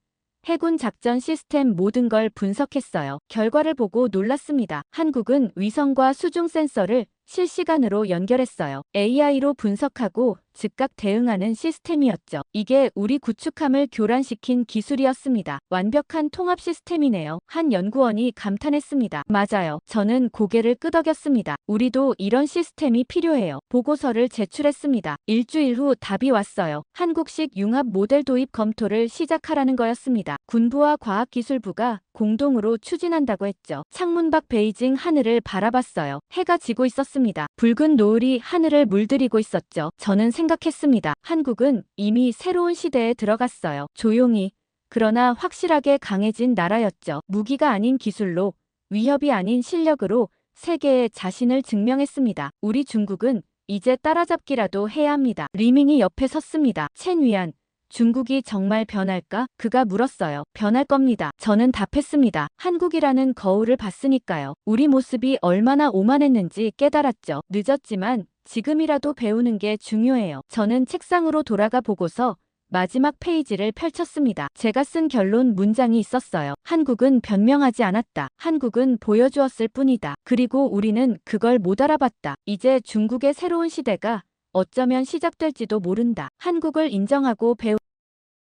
해군 작전 시스템 모든 걸 분석했어요. 결과를 보고 놀랐습니다. 한국은 위성과 수중 센서를 실시간으로 연결했어요. AI로 분석하고 즉각 대응하는 시스템이었죠. 이게 우리 구축함을 교란시킨 기술이었습니다. 완벽한 통합 시스템이네요. 한 연구원이 감탄했습니다. 맞아요. 저는 고개를 끄덕였습니다. 우리도 이런 시스템이 필요해요. 보고서를 제출했습니다. 일주일 후 답이 왔어요. 한국식 융합 모델 도입 검토를 시작하라는 거였습니다. 군부와 과학기술부가 공동으로 추진한다고 했죠. 창문 밖 베이징 하늘을 바라봤어요. 해가 지고 있었습니다. 붉은 노을이 하늘을 물들이고 있었죠. 저는 생각했습니다. 한국은 이미 새로운 시대에 들어갔어요. 조용히, 그러나 확실하게 강해진 나라였죠. 무기가 아닌 기술로, 위협이 아닌 실력으로 세계에 자신을 증명했습니다. 우리 중국은 이제 따라잡기라도 해야 합니다. 리밍이 옆에 섰습니다. 첸 위안, 중국이 정말 변할까? 그가 물었어요. 변할 겁니다. 저는 답했습니다. 한국이라는 거울을 봤으니까요. 우리 모습이 얼마나 오만했는지 깨달았죠. 늦었지만 지금이라도 배우는 게 중요해요. 저는 책상으로 돌아가 보고서 마지막 페이지를 펼쳤습니다. 제가 쓴 결론 문장이 있었어요. 한국은 변명하지 않았다. 한국은 보여주었을 뿐이다. 그리고 우리는 그걸 못 알아봤다. 이제 중국의 새로운 시대가 어쩌면 시작될지도 모른다. 한국을 인정하고 배우